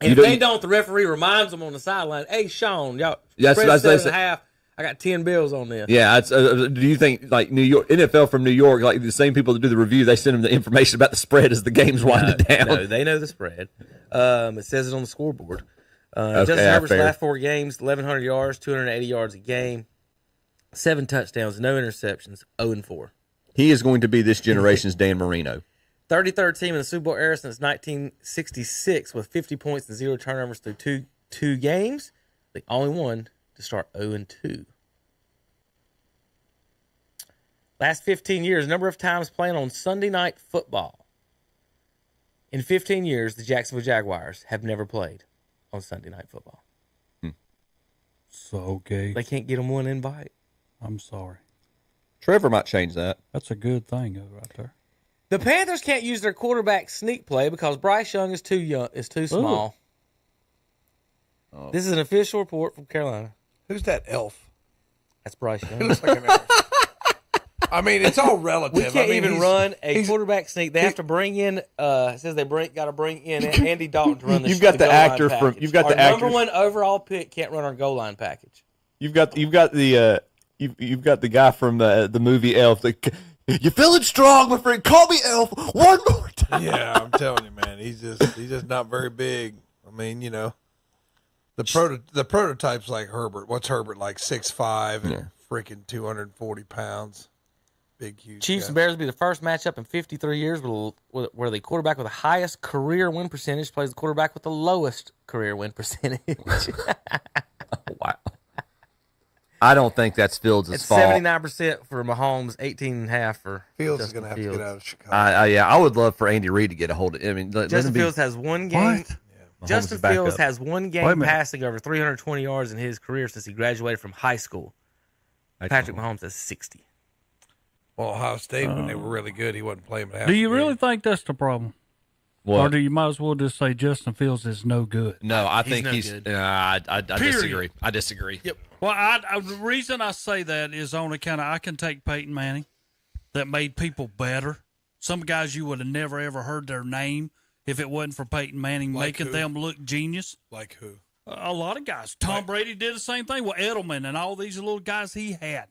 And if they don't, the referee reminds them on the sideline, "Hey, Sean, y'all, spread 7.5. I got 10 bills on this." Yeah. Do you think like New York NFL from New York, like the same people that do the review, they send them the information about the spread as the game's winding down? No, they know the spread. It says it on the scoreboard. Okay, Justin Herbert's fair. last 4 games, 1,100 yards, 280 yards a game, 7 touchdowns, no interceptions, 0-4. He is going to be this generation's Dan Marino. 33rd team in the Super Bowl era since 1966 with 50 points and 0 turnovers through two games. The only one to start 0-2. Last 15 years, number of times playing on Sunday Night Football. In 15 years, the Jacksonville Jaguars have never played on Sunday Night Football. So gay. They can't get them one invite. I'm sorry. Trevor might change that. That's a good thing right there. The Panthers can't use their quarterback sneak play because Bryce Young is too small. Oh. This is an official report from Carolina. Who's that elf? That's Bryce Young. He looks like an elf. I mean, it's all relative. We can't even run a he's- quarterback sneak. They have to bring in. It says they got to bring in Andy Dalton to run the. You've got the goal actor line from. package. You've got Our the actor. number 1 overall pick can't run our goal line package. You've got the you've got the guy from the movie Elf. You feeling strong, my friend? Call me Elf one more time. Yeah, I'm telling you, man. He's just not very big. I mean, you know, the prototype's like Herbert. What's Herbert like? 6'5" and freaking 240 pounds. Big, huge. Chiefs guy. and Bears will be the first matchup in 53 years where the quarterback with the highest career win percentage plays the quarterback with the lowest career win percentage. Wow. I don't think that's Fields' It's fault. 79% for Mahomes, 18.5 for Fields is Justin going to have Fields. to get out of Chicago. Yeah, I would love for Andy Reid to get a hold of it. I mean, Justin Fields has one game. Mahomes Justin is back Fields up. has one Wait a game minute. passing over 320 yards in his career since he graduated from high school. Patrick Mahomes has 60. Well, Ohio State, when they were really good, he wasn't playing. Do you really think that's the problem? What? Or do you might as well just say Justin Fields is no good? No, I He's think no he's. good. I Period. disagree. I disagree. Yep. Well, the reason I say that is on account of I can take Peyton Manning, that made people better. Some guys you would have never ever heard their name if it wasn't for Peyton Manning Like making who? them look genius. Like who? A lot of guys. Tom Brady did the same thing with Edelman and all these little guys he had. Yeah,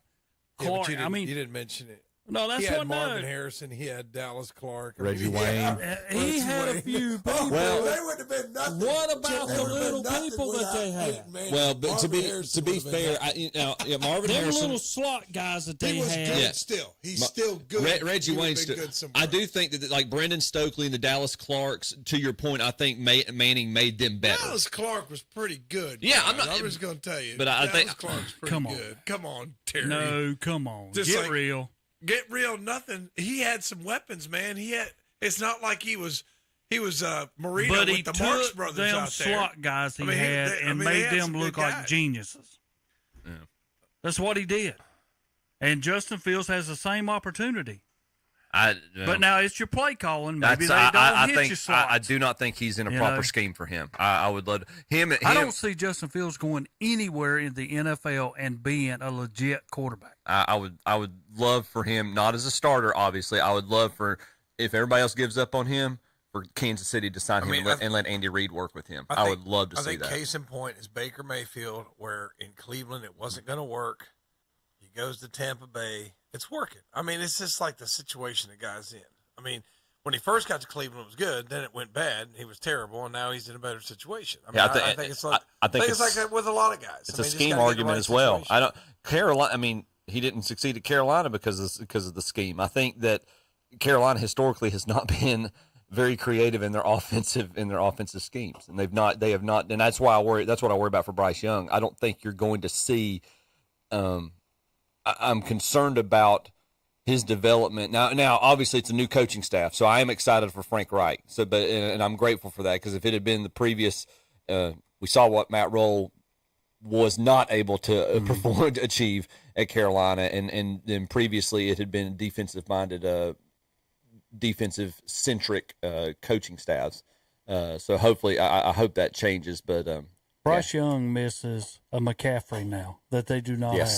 but Clark, you didn't, I mean, you didn't mention it. no, that's He had what Marvin no. Harrison. He had Dallas Clark. Reggie Wayne. He had a few people. Well, they wouldn't have been nothing. What about They the would've been little nothing people that they without had? Peyton Manning. Well, but Marvin Harrison to be would've been fair, nothing. Marvin Them Harrison. little slot guys that they He was had. good Yeah. still. He's still good. Reggie He would've Wayne. been good somewhere. I do think that like Brendan Stokely and the Dallas Clarks. To your point, I think Manning made them better. Dallas Clark was pretty good. Yeah, guys. I'm not- I'm just going to tell you. but I Dallas think- Clark's pretty Come on. good. Come on, Terry. No, come on. Just Get like- real. Get real. Nothing. He had some weapons, man. He had. It's not like he was Marino But he with the Marx took brothers them out there. slot guys he I mean, had they- I and mean, they made had them some look good like guys. geniuses. Yeah. That's what he did. And Justin Fields has the same opportunity. But now it's your play calling. Maybe they don't hit you slots. I do not think he's in a You proper know? scheme for him. I would love him. I don't see Justin Fields going anywhere in the NFL and being a legit quarterback. I would love for him, not as a starter, obviously. I would love for, if everybody else gives up on him, for Kansas City to sign him and let Andy Reid work with him. I would love to see that. I think case in point is Baker Mayfield, where in Cleveland it wasn't going to work. He goes to Tampa Bay. It's working. I mean, it's just like the situation the guy's in. I mean, when he first got to Cleveland, it was good. Then it went bad. He was terrible, and now he's in a better situation. I mean, I think it's like I think it's like that with a lot of guys. It's I a mean, just scheme gotta get the argument right as well. situation. Carolina. I mean, he didn't succeed at Carolina because of the scheme. I think that Carolina historically has not been very creative in their offensive schemes, and they have not, and that's why I worry. That's what I worry about for Bryce Young. I don't think you're going to see. I'm concerned about his development now. Obviously, it's a new coaching staff, so I am excited for Frank Reich. And I'm grateful for that, because if it had been the previous, we saw what Matt Roll was not able to achieve at Carolina, and then previously it had been defensive-minded, defensive-centric coaching staffs. So hopefully, I hope that changes. But Bryce Young misses a McCaffrey now that they do not have.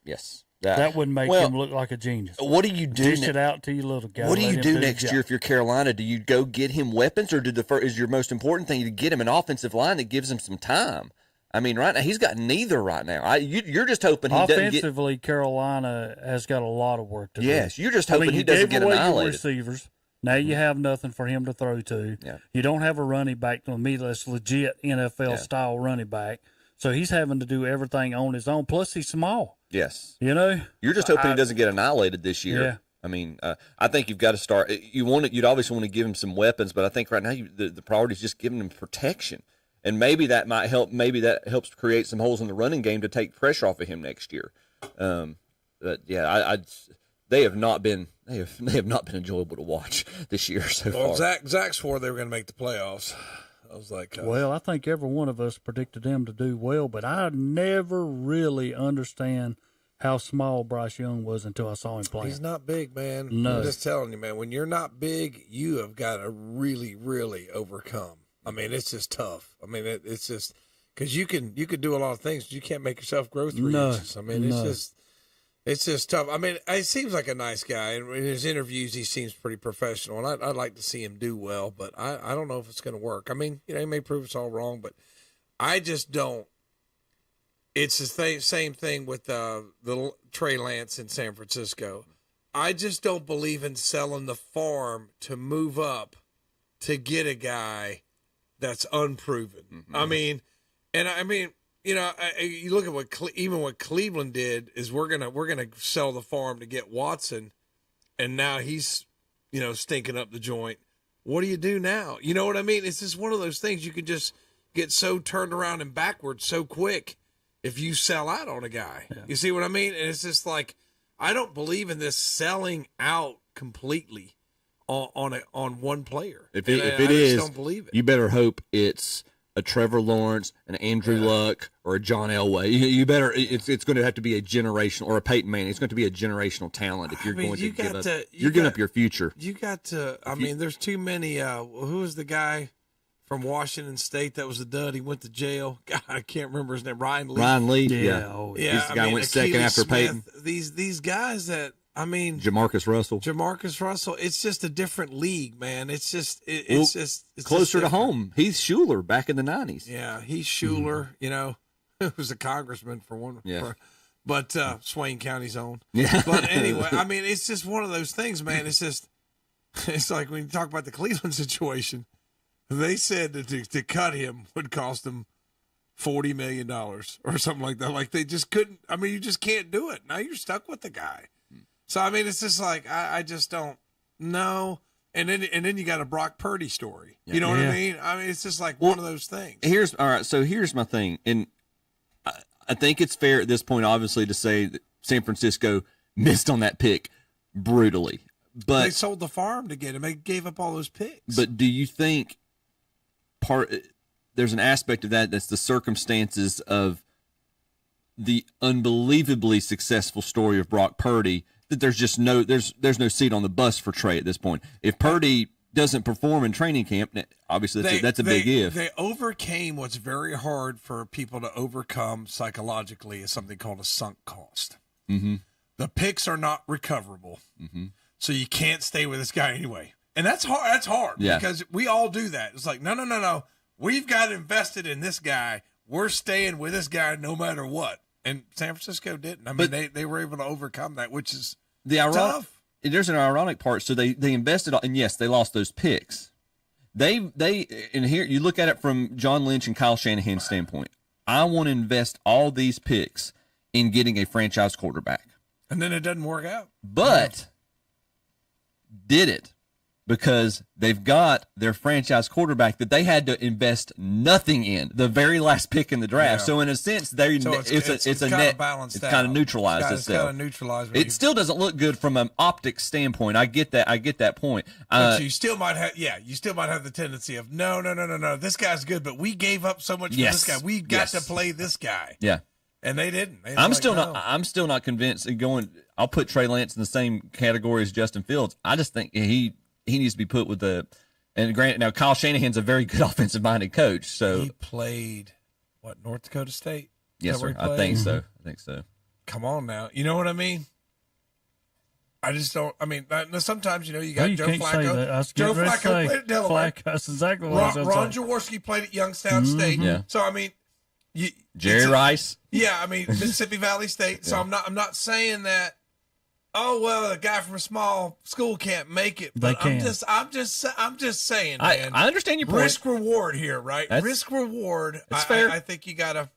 Yes. That would make him look like a genius. What do you do? Dish it out to your little guy. What do you do next year if you're Carolina? Do you go get him weapons, or is your most important thing to get him an offensive line that gives him some time? I mean, right now he's got neither right now. You're just hoping he doesn't get. Offensively, Carolina has got a lot of work to do. Yes, you're just hoping he doesn't get annihilated. Receivers. Now you have nothing for him to throw to. Yeah. You don't have a running back to me that's legit NFL style running back. So he's having to do everything on his own. Plus, he's small. Yes. You're just hoping he doesn't get annihilated this year. Yeah. I mean, I think you've got to start. You'd obviously want to give him some weapons, but I think right now the priority is just giving him protection, and maybe that might help. Maybe that helps create some holes in the running game to take pressure off of him next year. But yeah, they have not been enjoyable to watch this year so far. Zach swore they were going to make the playoffs. I was like, well, I think every one of us predicted them to do well, but I never really understand how small Bryce Young was until I saw him play. He's not big, man. No. I'm just telling you, man, when you're not big, you have got to really, really overcome. I mean, it's just tough. I mean, it's just because you can do a lot of things, but you can't make yourself grow 3 inches. I mean, it's just tough. I mean, he seems like a nice guy. In his interviews, he seems pretty professional, and I'd like to see him do well, but I don't know if it's going to work. I mean, he may prove us all wrong, but I just don't. It's the same thing with the Trey Lance in San Francisco. I just don't believe in selling the farm to move up to get a guy that's unproven. Mm-hmm. I mean, you know, you look at what Cleveland did is we're gonna sell the farm to get Watson, and now he's, you know, stinking up the joint. What do you do now? You know what I mean? It's just one of those things you can just get so turned around and backwards so quick if you sell out on a guy. Yeah. You see what I mean? And it's just like I don't believe in this selling out completely on one player. If it is, don't believe it. You better hope it's a Trevor Lawrence, an Andrew Luck, or a John Elway. You better. It's going to have to be a generational, or a Peyton Manning. It's going to be a generational talent if you're going to give up. You're giving up your future. You got to. I mean, there's too many. Who was the guy from Washington State that was a dud? He went to jail. God, I can't remember his name. Ryan Lee. Yeah. He's the guy went second after Peyton. These guys that. I mean, Jamarcus Russell. It's just a different league, man. It's closer to home. He's Schuler back in the 90s. Yeah, he's Schuler. You know, who was a congressman for one. Yeah. But Swain County's own. Yeah. But anyway, I mean, it's just one of those things, man. It's like when you talk about the Cleveland situation, they said that to cut him would cost them $40 million or something like that. Like they just couldn't. I mean, you just can't do it. Now you're stuck with the guy. So I mean, it's just like I just don't know. And then you got a Brock Purdy story. You know what I mean? I mean, it's just like one of those things. So here's my thing, and I think it's fair at this point, obviously, to say that San Francisco missed on that pick brutally. But they sold the farm to get him. They gave up all those picks. But do you think there's an aspect of that's the circumstances of the unbelievably successful story of Brock Purdy? That there's no seat on the bus for Trey at this point. If Purdy doesn't perform in training camp, obviously that's a big if. They overcame what's very hard for people to overcome psychologically is something called a sunk cost. Mm-hmm. The picks are not recoverable, so you can't stay with this guy anyway, and that's hard. That's hard because we all do that. It's like no. We've got invested in this guy. We're staying with this guy no matter what. And San Francisco didn't. I mean, they were able to overcome that, which is tough. There's an ironic part. So they invested, and yes, they lost those picks. And here you look at it from John Lynch and Kyle Shanahan's standpoint. I want to invest all these picks in getting a franchise quarterback. And then it doesn't work out. But did it? Because they've got their franchise quarterback that they had to invest nothing in, the very last pick in the draft. Yeah. So in a sense, it's a net. It's kind of neutralized itself. It's kind of neutralized. It still doesn't look good from an optics standpoint. I get that point. But you still might have the tendency of no. This guy's good, but we gave up so much for this guy. We got to play this guy. Yeah. And they didn't. I'm still not convinced. I'll put Trey Lance in the same category as Justin Fields. I just think he needs to be put with and granted, now Kyle Shanahan's a very good offensive-minded coach. So he played what, North Dakota State? Yes, sir. I think so. Come on now. You know what I mean? I just don't. I mean, sometimes, you got Joe can't Flacco. Say that. I was Joe getting ready to Flacco say, played at Delaware. That's exactly what I was going to Ron say. Jaworski played at Youngstown State. Yeah. So, I mean, Jerry Rice. Yeah, I mean, Mississippi Valley State. So I'm not saying that, oh, well, a guy from a small school can't make it. But I'm just saying, man. I understand your point. Risk reward here, right? Risk reward. It's fair. I think you gotta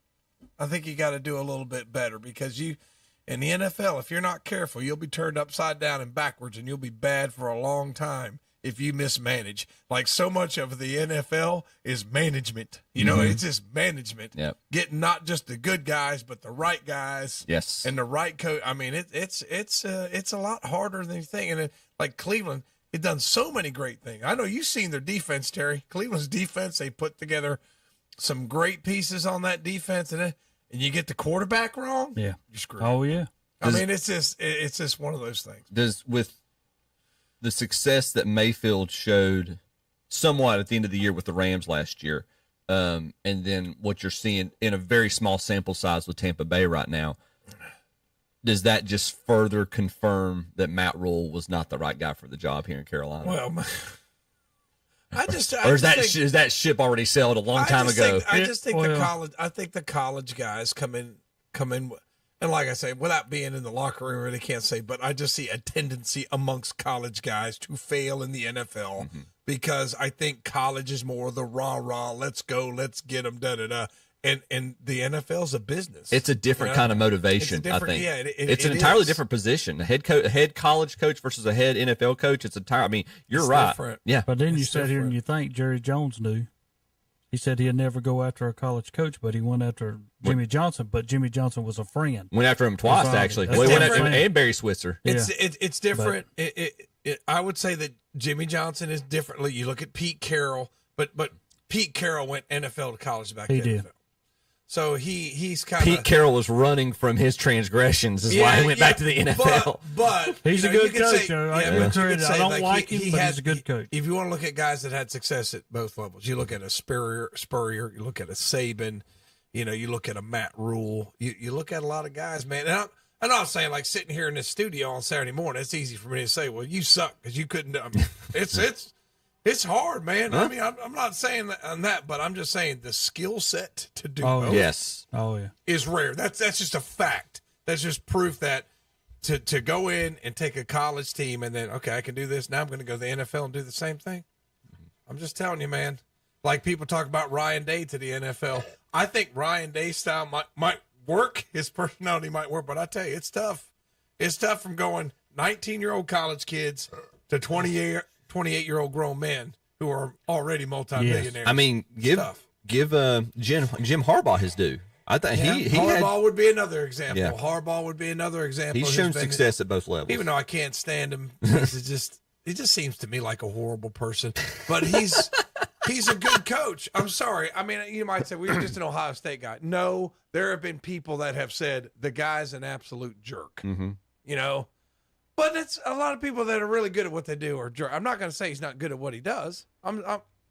do a little bit better, because in the NFL, if you're not careful, you'll be turned upside down and backwards, and you'll be bad for a long time if you mismanage. Like, so much of the NFL is management. It's just management. Yep. Getting not just the good guys, but the right guys. Yes. And the right coach. I mean, it's a lot harder than you think. And like Cleveland, it done so many great things. I know you've seen their defense, Terry. Cleveland's defense, they put together some great pieces on that defense, and you get the quarterback wrong. Yeah. You're screwed. Oh yeah. I mean, it's just one of those things. With the success that Mayfield showed somewhat at the end of the year with the Rams last year, and then what you're seeing in a very small sample size with Tampa Bay right now, does that just further confirm that Matt Rule was not the right guy for the job here in Carolina? Well, is that ship already sailed a long time ago? I think the college guys come in, and like I say, without being in the locker room, I really can't say, but I just see a tendency amongst college guys to fail in the NFL, because I think college is more the rah-rah, let's go, let's get them, da-da-da. And the NFL's a business. It's a different kind of motivation, I think. Yeah, it's an entirely different position. A head college coach versus a head NFL coach. It's entirely. I mean, you're right. Different. Yeah. But then you sit here and you think Jerry Jones knew. He said he'd never go after a college coach, but he went after Jimmy Johnson. But Jimmy Johnson was a friend. Went after him twice, actually. Well, he went after him and Barry Switzer. It's different. I would say that Jimmy Johnson is differently. You look at Pete Carroll, but Pete Carroll went NFL to college back then. He did. NFL. So he's kind of... Pete Carroll was running from his transgressions, is why he went back to the NFL. But he's a good coach. I don't like him, but he's a good coach. If you want to look at guys that had success at both levels, you look at a Spurrier, you look at a Saban, you look at a Matt Rule, you look at a lot of guys, man. And I'm not saying, like, sitting here in this studio on Saturday morning, it's easy for me to say, well, you suck because you couldn't. I mean, it's hard, man. Huh? I mean, I'm not saying that, but I'm just saying the skill set to do both is rare. That's just a fact. That's just proof that to go in and take a college team and then, okay, I can do this. Now I'm going to go to the NFL and do the same thing. I'm just telling you, man. Like people talk about Ryan Day to the NFL. I think Ryan Day's style might work. His personality might work, but I tell you, it's tough. It's tough from going 19-year-old college kids to 28-year-old grown men who are already multimillionaires. Yes. I mean, give Jim Harbaugh his due. I think Harbaugh would be another example. Yeah. Harbaugh would be another example. He's shown success at both levels. Even though I can't stand him, he just seems to me like a horrible person. But he's a good coach. I'm sorry. I mean, you might say we were just an Ohio State guy. No, there have been people that have said the guy's an absolute jerk. But it's a lot of people that are really good at what they do are jerk. I'm not going to say he's not good at what he does. I'm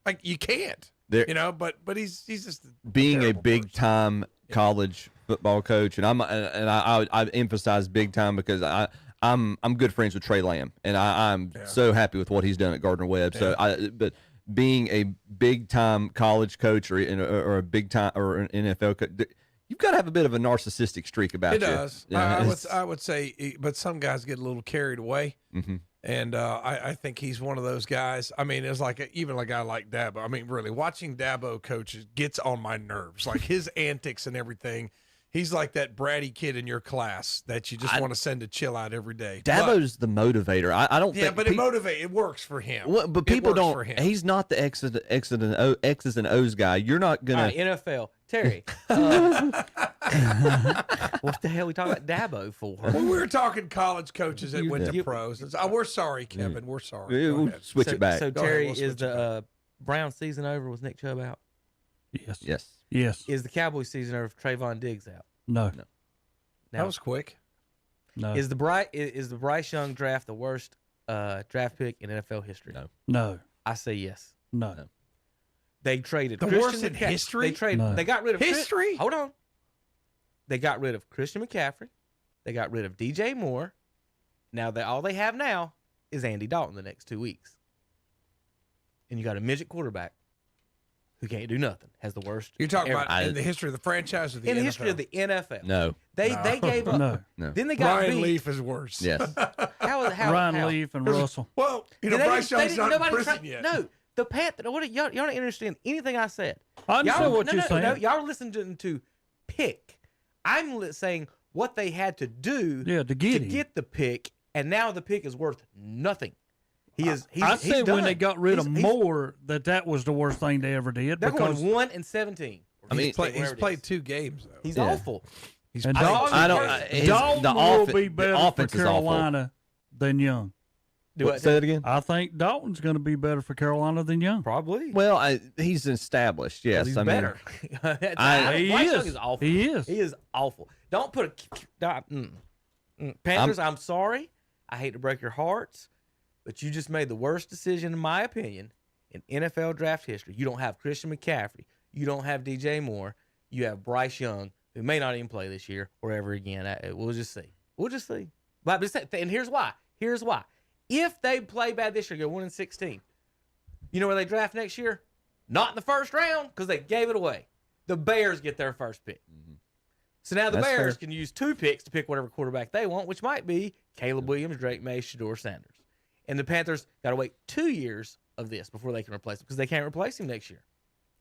like, you can't, but he's just being a big time college football coach, and I emphasize big time because I'm good friends with Trey Lamb, and I'm so happy with what he's done at Gardner Webb. Yeah. But being a big time college coach or a big time or an NFL coach, you've got to have a bit of a narcissistic streak about you. It does. Yeah, I would say, but some guys get a little carried away. Mm-hmm. And I think he's one of those guys. I mean, it's like even a guy like Dabo. I mean, really, watching Dabo coach gets on my nerves. Like his antics and everything. He's like that bratty kid in your class that you just want to send to chill out every day. Dabo's the motivator. I don't think. Yeah, but it works for him. Well, but people don't. He's not the X's and O's guy. You're not gonna. All right, NFL. Terry, what the hell are we talking about Dabo for? Well, we were talking college coaches that went to pros. We're sorry, Kevin. We're sorry. We'll switch it back. So Terry, is the Brown season over? Was Nick Chubb out? Yes. Is the Cowboys season over? Trayvon Diggs out? No. Now, that was quick. No. Is the Bryce Young draft the worst draft pick in NFL history? No. I say yes. No. They traded The Christian worst in McCaffrey. history? They got rid of history. Hold on. They got rid of Christian McCaffrey. They got rid of DJ Moore. Now all they have now is Andy Dalton the next 2 weeks. And you got a midget quarterback who can't do nothing. Has the worst. You're talking about in the history of the franchise or the in NFL? the history of the NFL. No. They gave up. No. Then they got Ryan beat. Leaf is worse. Yes. Ryan Leaf and Russell. Well, Bryce Young's not in prison yet. No, the Panthers. Y'all don't understand anything I said. I understand what you're saying. No, y'all are listening to pick. I'm saying what they had to do to get the pick, and now the pick is worth nothing. I said when they got rid of Moore that was the worst thing they ever did. They're because going 1-17. I mean, he's played 2 games though. He's awful. He's and played. Dalton will be better for Carolina than Young. Say it again. I think Dalton's going to be better for Carolina than Young. Probably. Well, he's established. Yes, He's I mean, better. He is awful. He is. He is awful. Don't put Panthers. I'm sorry. I hate to break your hearts, but you just made the worst decision, in my opinion, in NFL draft history. You don't have Christian McCaffrey. You don't have DJ Moore. You have Bryce Young, who may not even play this year or ever again. We'll just see. We'll just see. But and here's why. Here's why. If they play bad this year, go 1-16. You know where they draft next year? Not in the first round because they gave it away. The Bears get their first pick. Mm-hmm. So now the Bears can use 2 picks to pick whatever quarterback they want, which might be Caleb Williams, Drake May, Shedeur Sanders. And the Panthers got to wait 2 years of this before they can replace him because they can't replace him next year.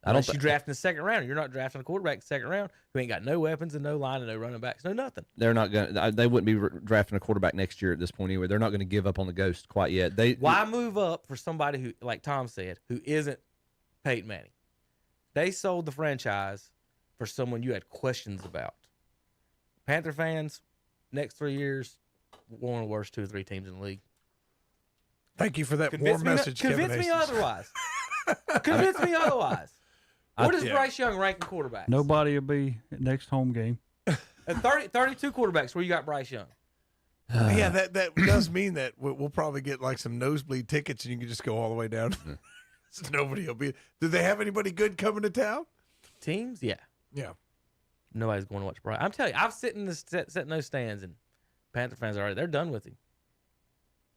Unless you draft in the second round. You're not drafting a quarterback in the second round who ain't got no weapons and no line and no running backs, no nothing. They're not going. They wouldn't be drafting a quarterback next year at this point anyway. They're not going to give up on the ghost quite yet. Why move up for somebody who, like Tom said, who isn't Peyton Manning? They sold the franchise for someone you had questions about. Panther fans, next 3 years, one of the worst 2 or 3 teams in the league. Thank you for that warm message, Kevin Convince me Hastings. otherwise. Convince me otherwise. Where does Bryce Young rank in quarterbacks? Nobody will be at next home game. At 32 quarterbacks, where you got Bryce Young? Yeah, that does mean that we'll probably get like some nosebleed tickets, and you can just go all the way down. So nobody will be. Do they have anybody good coming to town? Teams, yeah. Nobody's going to watch Bryce. I'm telling you, I've sit in those stands, and Panther fans are they're done with him.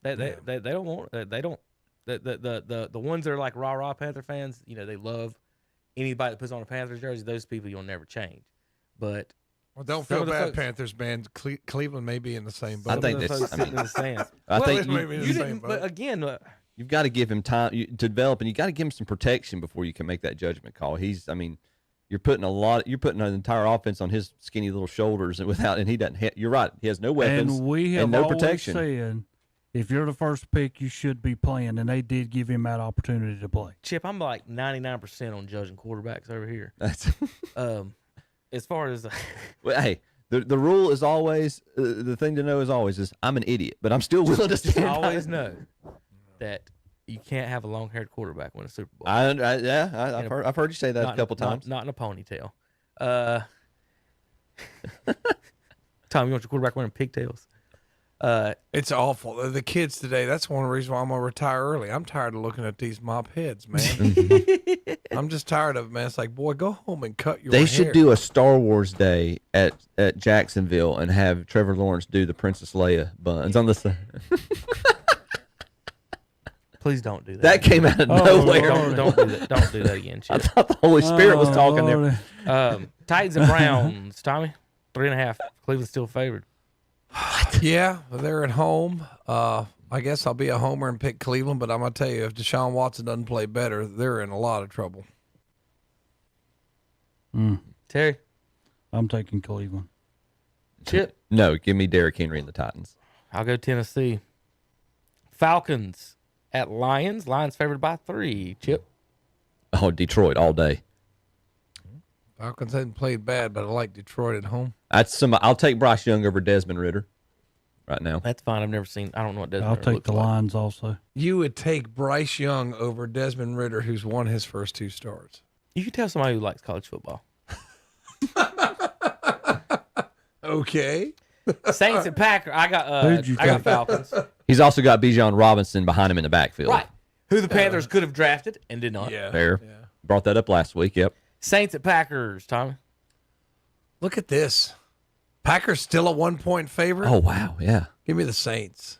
They don't want they don't the ones that are like rah Panther fans. You know, they love anybody that puts on a Panthers jersey. Those people you'll never change. But don't feel bad, Panthers fans. Cleveland may be in the same boat. I think that's sitting in the stands. I think you didn't. But again, you've got to give him time to develop, and you got to give him some protection before you can make that judgment call. You're putting an entire offense on his skinny little shoulders, and he doesn't. You're right. He has no weapons and we have no always protection. Said, if you're the first pick, you should be playing, and they did give him that opportunity to play. Chip, I'm like 99% on judging quarterbacks over here. That's as far as well, hey, the rule is always the thing to know is always is I'm an idiot, but I'm still willing to stand. Always know that you can't have a long-haired quarterback win a Super Bowl. I've heard you say that a couple times. Not in a ponytail. Tom, you want your quarterback wearing pigtails? It's awful. The kids today, that's one of the reasons why I'm going to retire early. I'm tired of looking at these mop heads, man. I'm just tired of it, man. It's like, boy, go home and cut your hair. They should do a Star Wars day at Jacksonville and have Trevor Lawrence do the Princess Leia buns on the side. Please don't do that. That came out of nowhere. Don't do that. Don't do that again, Chip. I thought the Holy Spirit was talking there. Titans and Browns, Tommy, 3.5. Cleveland's still favored. What? Yeah, they're at home. I guess I'll be a homer and pick Cleveland, but I'm going to tell you, if Deshaun Watson doesn't play better, they're in a lot of trouble. Terry? I'm taking Cleveland. Chip? No, give me Derrick Henry and the Titans. I'll go Tennessee. Falcons at Lions. Lions favored by 3. Chip? Oh, Detroit all day. Falcons hadn't played bad, but I like Detroit at home. I'll take Bryce Young over Desmond Ritter right now. That's fine. I've never seen. I don't know what Desmond I'll Ritter take the like. Lions also. You would take Bryce Young over Desmond Ritter, who's won his first 2 starts. You can tell somebody who likes college football. Okay. Saints and Packers. I got Falcons. He's also got Bijan Robinson behind him in the backfield. Right. Who the Panthers could have drafted and did not. Yeah. Fair. Yeah. Brought that up last week. Yep. Saints at Packers, Tommy. Look at this. Packers still a 1-point favorite. Oh wow, yeah. Give me the Saints.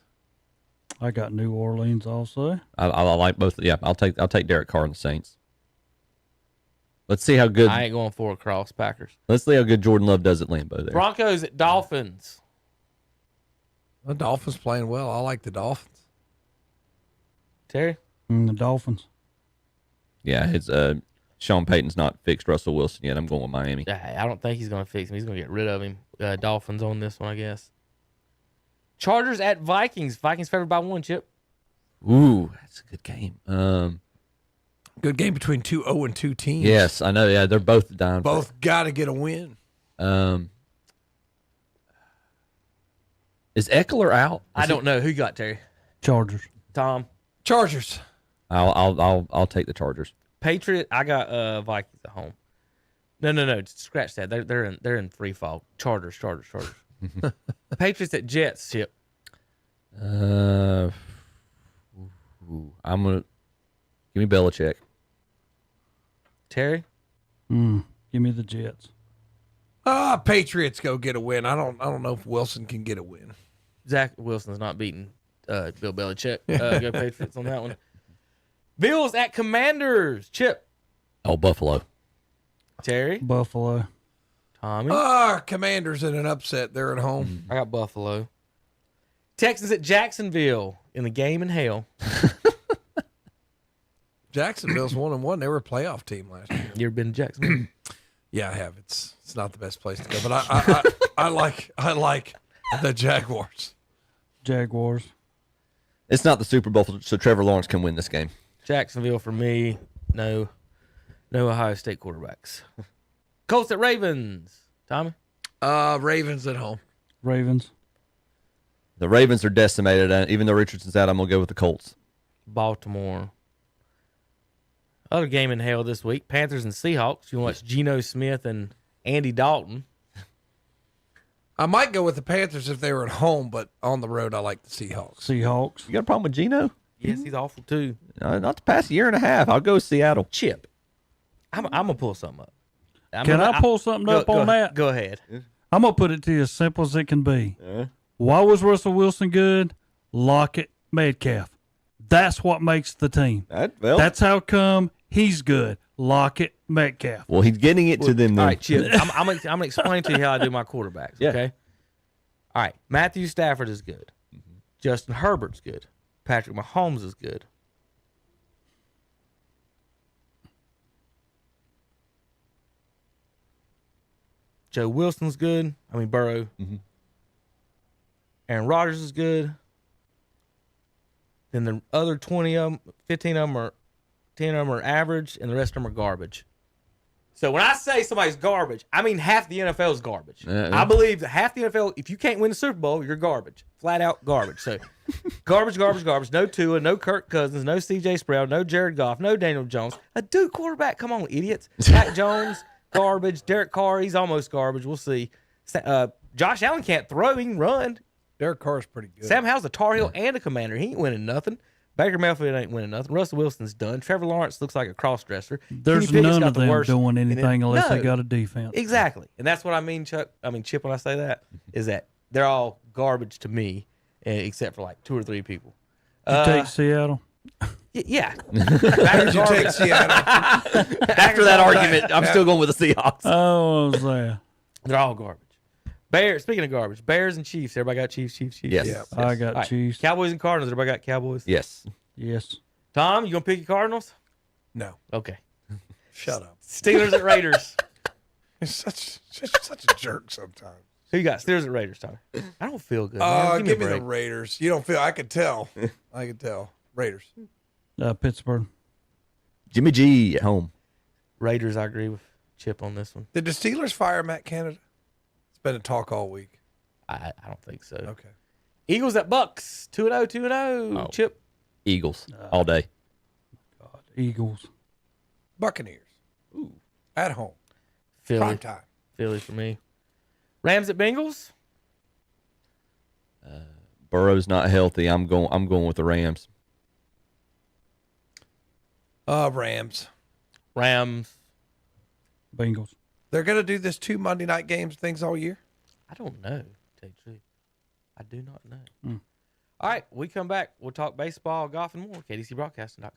I got New Orleans also. I like both. Yeah, I'll take Derek Carr and the Saints. Let's see how good. I ain't going for across Packers. Let's see how good Jordan Love does at Lambeau there. Broncos at Dolphins. The Dolphins playing well. I like the Dolphins. Terry? The Dolphins. Yeah, it's Sean Payton's not fixed Russell Wilson yet. I'm going with Miami. I don't think he's going to fix him. He's going to get rid of him. Dolphins on this one, I guess. Chargers at Vikings. Vikings favored by 1, Chip. Ooh, that's a good game. Good game between 2 0-2 teams. Yes, I know. Yeah, they're both down. Both got to get a win. Is Eckler out? I don't know. Who you got, Terry? Chargers. Tom? Chargers. I'll take the Chargers. Patriot. I got Vikings at home. No. Scratch that. They're in free fall. Chargers. Patriots at Jets, Chip. I'm gonna give me Belichick. Terry? Give me the Jets. Patriots go get a win. I don't know if Wilson can get a win. Zach Wilson's not beating Bill Belichick. Go Patriots on that one. Bills at Commanders. Chip. Oh, Buffalo. Terry. Buffalo. Tommy. Commanders in an upset. They're at home. I got Buffalo. Texans at Jacksonville in the game in hell. Jacksonville's 1-1. They were a playoff team last year. You ever been to Jacksonville? Yeah, I have. It's not the best place to go, but I like the Jaguars. Jaguars. It's not the Super Bowl, so Trevor Lawrence can win this game. Jacksonville for me. No Ohio State quarterbacks. Colts at Ravens. Tommy? Ravens at home. Ravens. The Ravens are decimated. Even though Richardson's out, I'm going to go with the Colts. Baltimore. Other game in hell this week. Panthers and Seahawks. You want to watch Geno Smith and Andy Dalton. I might go with the Panthers if they were at home, but on the road, I like the Seahawks. You got a problem with Geno? Yes, he's awful too. Not the past year and a half. I'll go Seattle. Chip. I'm going to pull something up. Can I pull something up on that? Go ahead. I'm going to put it to you as simple as it can be. Why was Russell Wilson good? Lockett, Metcalf. That's what makes the team. That's how come he's good. Lockett, Metcalf. Well, he's getting it to them then. All right, Chip. I'm going to explain to you how I do my quarterbacks, okay? All right. Matthew Stafford is good. Justin Herbert's good. Patrick Mahomes is good. Joe Wilson's good. Burrow. Aaron Rodgers is good. Then the other 20 of them, 15 of them are 10 of them are average, and the rest of them are garbage. So when I say somebody's garbage, I mean half the NFL is garbage. I believe that half the NFL, if you can't win the Super Bowl, you're garbage. Flat out garbage. So garbage. No Tua, no Kirk Cousins, no C.J. Stroud, no Jared Goff, no Daniel Jones. A Duke quarterback. Come on, idiots. Mac Jones, garbage. Derek Carr, he's almost garbage. We'll see. Josh Allen can't throw. He can run. Derek Carr's pretty good. Sam Howell's a Tar Heel and a Commander. He ain't winning nothing. Baker Mayfield ain't winning nothing. Russell Wilson's done. Trevor Lawrence looks like a cross-dresser. There's none of them doing anything unless they got a defense. Exactly. And that's what I mean, Chip, when I say that, is that they're all garbage to me, except for like 2 or 3 people. You take Seattle? Yeah. Who'd you take Seattle? After that argument, I'm still going with the Seahawks. Oh, what was that? They're all garbage. Bears. Speaking of garbage, Bears and Chiefs. Everybody got Chiefs. Yes. Yes. I got Chiefs. Cowboys and Cardinals. Everybody got Cowboys. Yes. Tom, you gonna pick your Cardinals? No. Okay. Shut up. Steelers at Raiders. You're such a jerk sometimes. Who you got? Steelers at Raiders, Tommy. I don't feel good. Man. Give me the Raiders. You don't feel? I could tell. Raiders. Pittsburgh. Jimmy G at home. Raiders. I agree with Chip on this one. Did the Steelers fire Matt Canada? Been a talk all week. I don't think so. Okay. Eagles at Bucks. 2-0. Chip. Eagles all day. God, Eagles. Buccaneers. Ooh. At home. Philly. Prime time. Philly for me. Rams at Bengals. Burrow's not healthy. I'm going with the Rams. Rams. Rams. Bengals. They're going to do this 2 Monday night games things all year? I don't know, to tell you the truth. I do not know. Mm. All right, we come back. We'll talk baseball, golf, and more. KDCBroadcasting.com.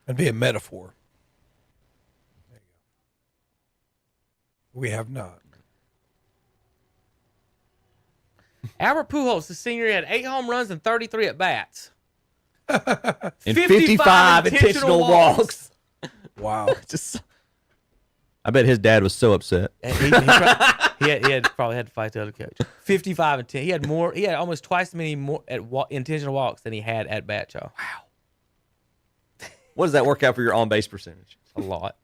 It'd be a metaphor. There you go. We have not. Albert Pujols, the senior, had 8 home runs and 33 at bats. And 55 intentional walks. Wow. I bet his dad was so upset. He probably had to fight the other coach. 55 and 10. He had more. He had almost twice as many more intentional walks than he had at bat, y'all. Wow. What does that work out for your on-base percentage? A lot.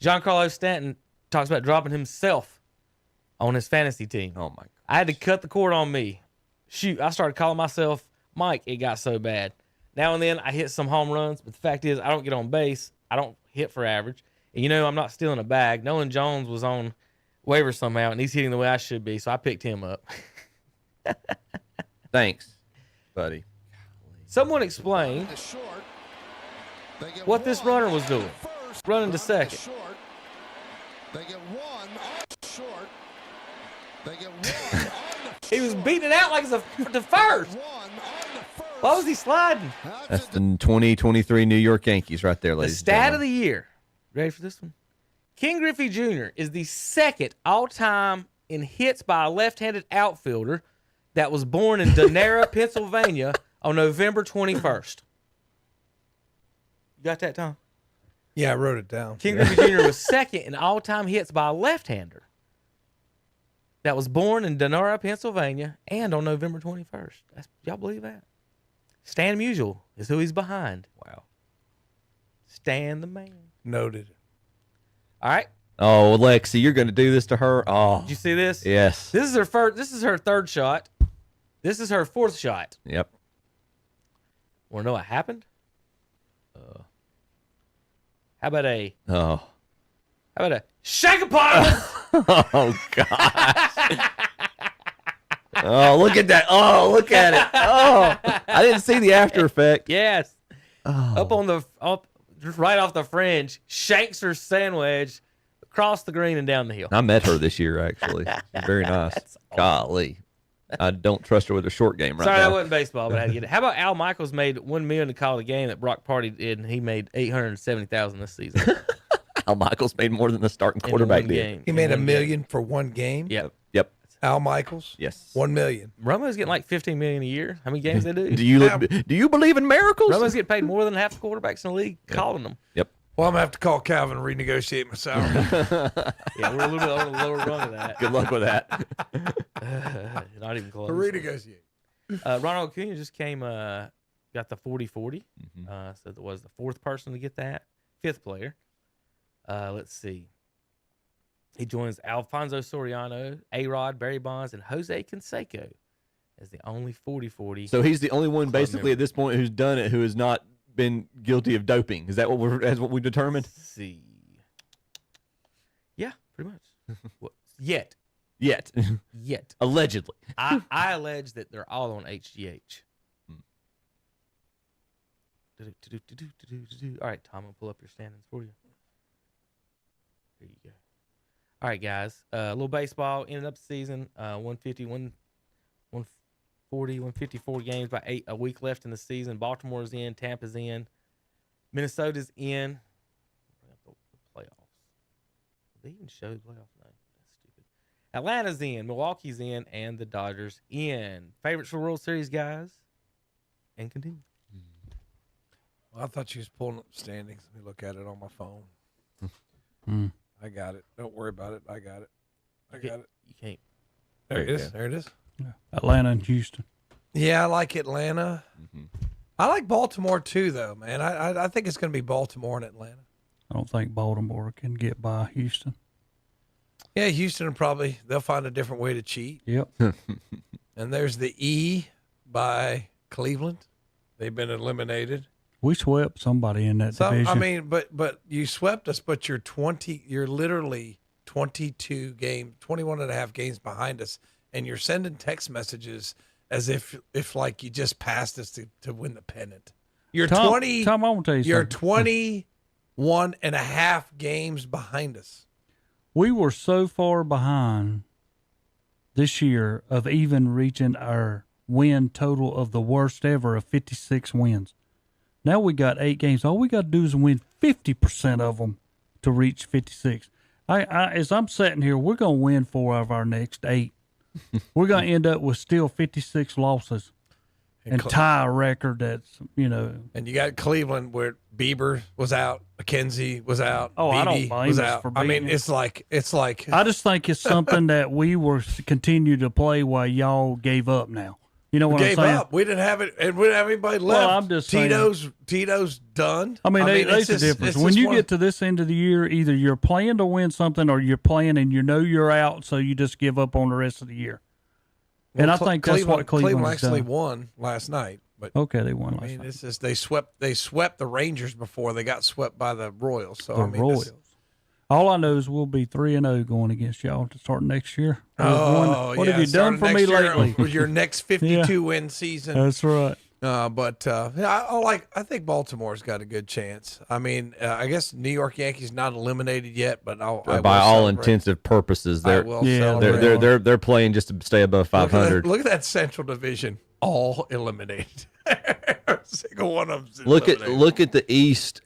Giancarlo Stanton talks about dropping himself on his fantasy team. Oh, my God. I had to cut the cord on me. Shoot, I started calling myself Mike. It got so bad. Now and then I hit some home runs, but the fact is I don't get on base. I don't hit for average. And, you know, I'm not stealing a bag. Nolan Jones was on waivers somehow, and he's hitting the way I should be, so I picked him up. Thanks, buddy. Someone explain what this runner was doing. Running to second. They get one on the short. They get one. He was beating it out like it's the first. Why was he sliding? That's the 2023 New York Yankees right there, ladies. The stat of the year. Ready for this one? King Griffey Jr. is the second all-time in hits by a left-handed outfielder that was born in Donera, Pennsylvania on November 21st. You got that, Tom? Yeah, I wrote it down. King Griffey Jr. was second in all-time hits by a left-hander that was born in Donera, Pennsylvania, and on November 21st. Y'all believe that? Stan Musial is who he's behind. Wow. Stan the man. Noted. All right. Oh, Lexi, you're going to do this to her? Oh. Did you see this? Yes. This is her first. This is her third shot. This is her fourth shot. Yep. Want to know what happened? How about a? Oh. How about a shake a pile? Oh gosh. Oh, look at that. Oh, look at it. Oh, I didn't see the after effect. Yes. Oh. Up just right off the fringe, shanks her sandwich across the green and down the hill. I met her this year, actually. She's very nice. Golly. I don't trust her with a short game right Sorry, now. that wasn't baseball, but I had to get it. How about Al Michaels made $1 million to call the game that Brock Purdy did, and he made $870,000 this season. Al Michaels made more than the starting quarterback did. He made $1 million for one game. Yep. Al Michaels. Yes. $1 million. Romo's getting like $15 million a year. How many games they do? Do you believe in miracles? Romo's getting paid more than half the quarterbacks in the league calling them. Yep. Well, I'm going to have to call Calvin and renegotiate my salary. Yeah, we're a little bit on the lower rung of that. Good luck with that. Not even close. Renegotiate. Ronald Acuna just came, got the 40-40. So it was the fourth person to get that. Fifth player. Let's see. He joins Alfonso Soriano, A-Rod, Barry Bonds, and Jose Canseco as the only 40-40. So he's the only one basically at this point who's done it who has not been guilty of doping. Is that what we determined? Let's see. Yeah, pretty much. Yet. Allegedly. I allege that they're all on HGH. All right, Tom, I'll pull up your standings for you. Here you go. All right, guys. A little baseball. Ended up the season 150, 140, 154 games by a week left in the season. Baltimore's in. Tampa's in. Minnesota's in. The playoffs. They even showed playoffs. No, that's stupid. Atlanta's in. Milwaukee's in. And the Dodgers in. Favorites for World Series, guys? And continue. Well, I thought she was pulling up standings. Let me look at it on my phone. I got it. Don't worry about it. I got it. You can't. There it is. There it is. Yeah. Atlanta and Houston. Yeah, I like Atlanta. I like Baltimore too, though, man. I think it's going to be Baltimore and Atlanta. I don't think Baltimore can get by Houston. Yeah, Houston they'll find a different way to cheat. Yep. And there's the E by Cleveland. They've been eliminated. We swept somebody in that division. I mean, but you swept us, but you're literally 22 games, 21 and a half games behind us, and you're sending text messages as if like you just passed us to win the pennant. You're Tom, I want to tell you you're something. 21 and a half games behind us. We were so far behind this year of even reaching our win total of the worst ever of 56 wins. Now we got 8 games. All we got to do is win 50% of them to reach 56. As I'm sitting here, we're going to win 4 of our next 8. We're going to end up with still 56 losses and tie a record that's, And you got Cleveland where Bieber was out, McKenzie was out, Oh, I don't Beebe blame was us out. for I mean, beating it's like I just think it's something that we were continue to play while y'all gave up now. You know what I'm gave saying? up. We didn't have it, and we didn't have anybody left. Well, I'm just saying- Tito's done. I mean, it's there's a just- difference. it's When just you one- get to this end of the year, either you're playing to win something or you're playing and you know you're out, so you just give up on the rest of the year. And I think that's what Cleveland has actually done. won last night. But Okay, they won I last mean, night. it's just they swept the Rangers before they got swept by the Royals. So The I mean, Royals. All I know is we'll be 3-0 going against y'all to start next year. What have you done for me lately? With your next 52 win season. That's right. I think Baltimore's got a good chance. I mean, I guess New York Yankees not eliminated yet, but I will by all celebrate. intensive purposes, I will celebrate. they're playing just to stay above 500. Look at that Central Division, all eliminated. Every single one of them. Look at the East.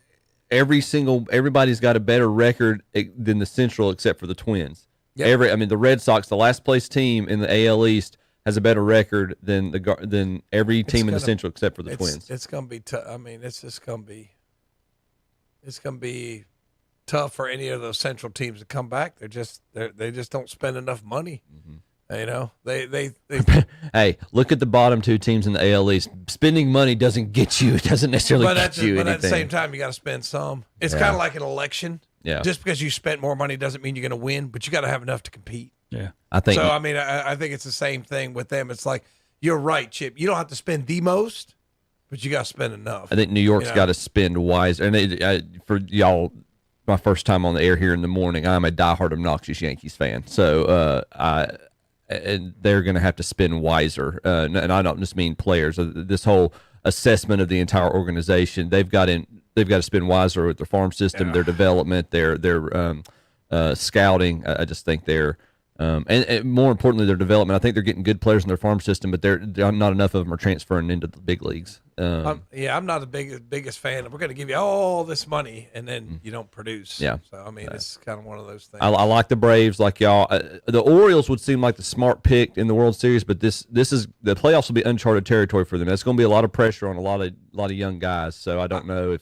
everybody's got a better record than the Central except for the Twins. Yep. The Red Sox, the last place team in the AL East, has a better record than every team in the Central except for the Twins. It's going to be tough. I mean, it's going to be tough for any of those Central teams to come back. They just don't spend enough money. Mm-hmm. You know, they Hey, look at the bottom two teams in the AL East. Spending money doesn't get you. It doesn't necessarily get you anything. But at the same time, you got to spend some. It's kind of like an election. Yeah. Just because you spent more money doesn't mean you're going to win, but you got to have enough to compete. Yeah. I think. So I mean, I think it's the same thing with them. It's like you're right, Chip. You don't have to spend the most, but you got to spend enough. I think New York's got to spend wiser. And for y'all, my first time on the air here in the morning, I'm a diehard obnoxious Yankees fan. So and they're going to have to spend wiser. And I don't just mean players. This whole assessment of the entire organization, they've got to spend wiser with their farm system, their development, their scouting. I just think they're and more importantly, their development. I think they're getting good players in their farm system, but they're not enough of them are transferring into the big leagues. I'm not the biggest fan. We're going to give you all this money, and then you don't produce. Yeah. So I mean, it's kind of one of those things. I like the Braves, like y'all. The Orioles would seem like the smart pick in the World Series, but this is the playoffs will be uncharted territory for them. That's going to be a lot of pressure on a lot of young guys. So I don't know if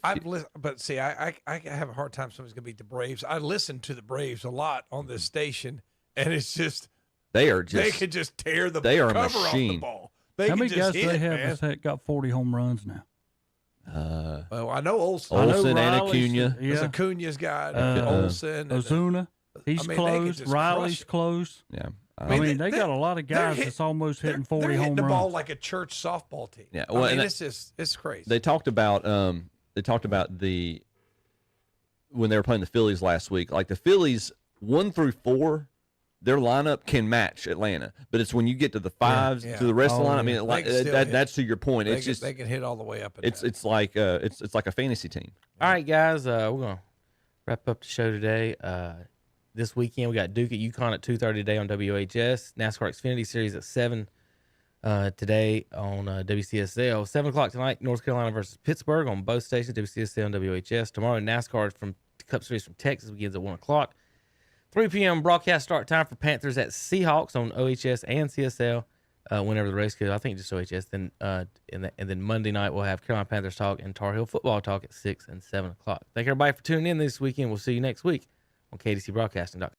but see, I have a hard time. Somebody's going to beat the Braves. I listen to the Braves a lot on this station, and it's just they could just tear the cover off the ball. How many guys do they have that got 40 home runs now? Well, I know Olsen. And Acuna. There's Acuna's got Olsen. Ozuna. He's close. Riley's close. Yeah. I mean, they got a lot of guys that's almost hitting 40 they're home hitting the runs. ball like a church softball team. Yeah. Well, I mean, it's crazy. They talked about when they were playing the Phillies last week. Like the Phillies 1 through 4, their lineup can match Atlanta, but it's when you get to the fives to the rest of the lineup. I mean, that's to your point. They can hit all the way up. It's like a fantasy team. All right, guys, we're gonna wrap up the show today. This weekend we got Duke at UConn at 2:30 today on WHS. NASCAR Xfinity Series at 7 today on WCSL. 7 o'clock tonight, North Carolina versus Pittsburgh on both stations. WCSL and WHS. Tomorrow, NASCAR from Cup Series from Texas begins at 1 o'clock. 3 p.m. broadcast start time for Panthers at Seahawks on OHS and CSL whenever the race goes. I think just OHS. Then and then Monday night we'll have Carolina Panthers talk and Tar Heel football talk at 6 and 7 o'clock. Thank everybody for tuning in this weekend. We'll see you next week on KDCBroadcasting.com.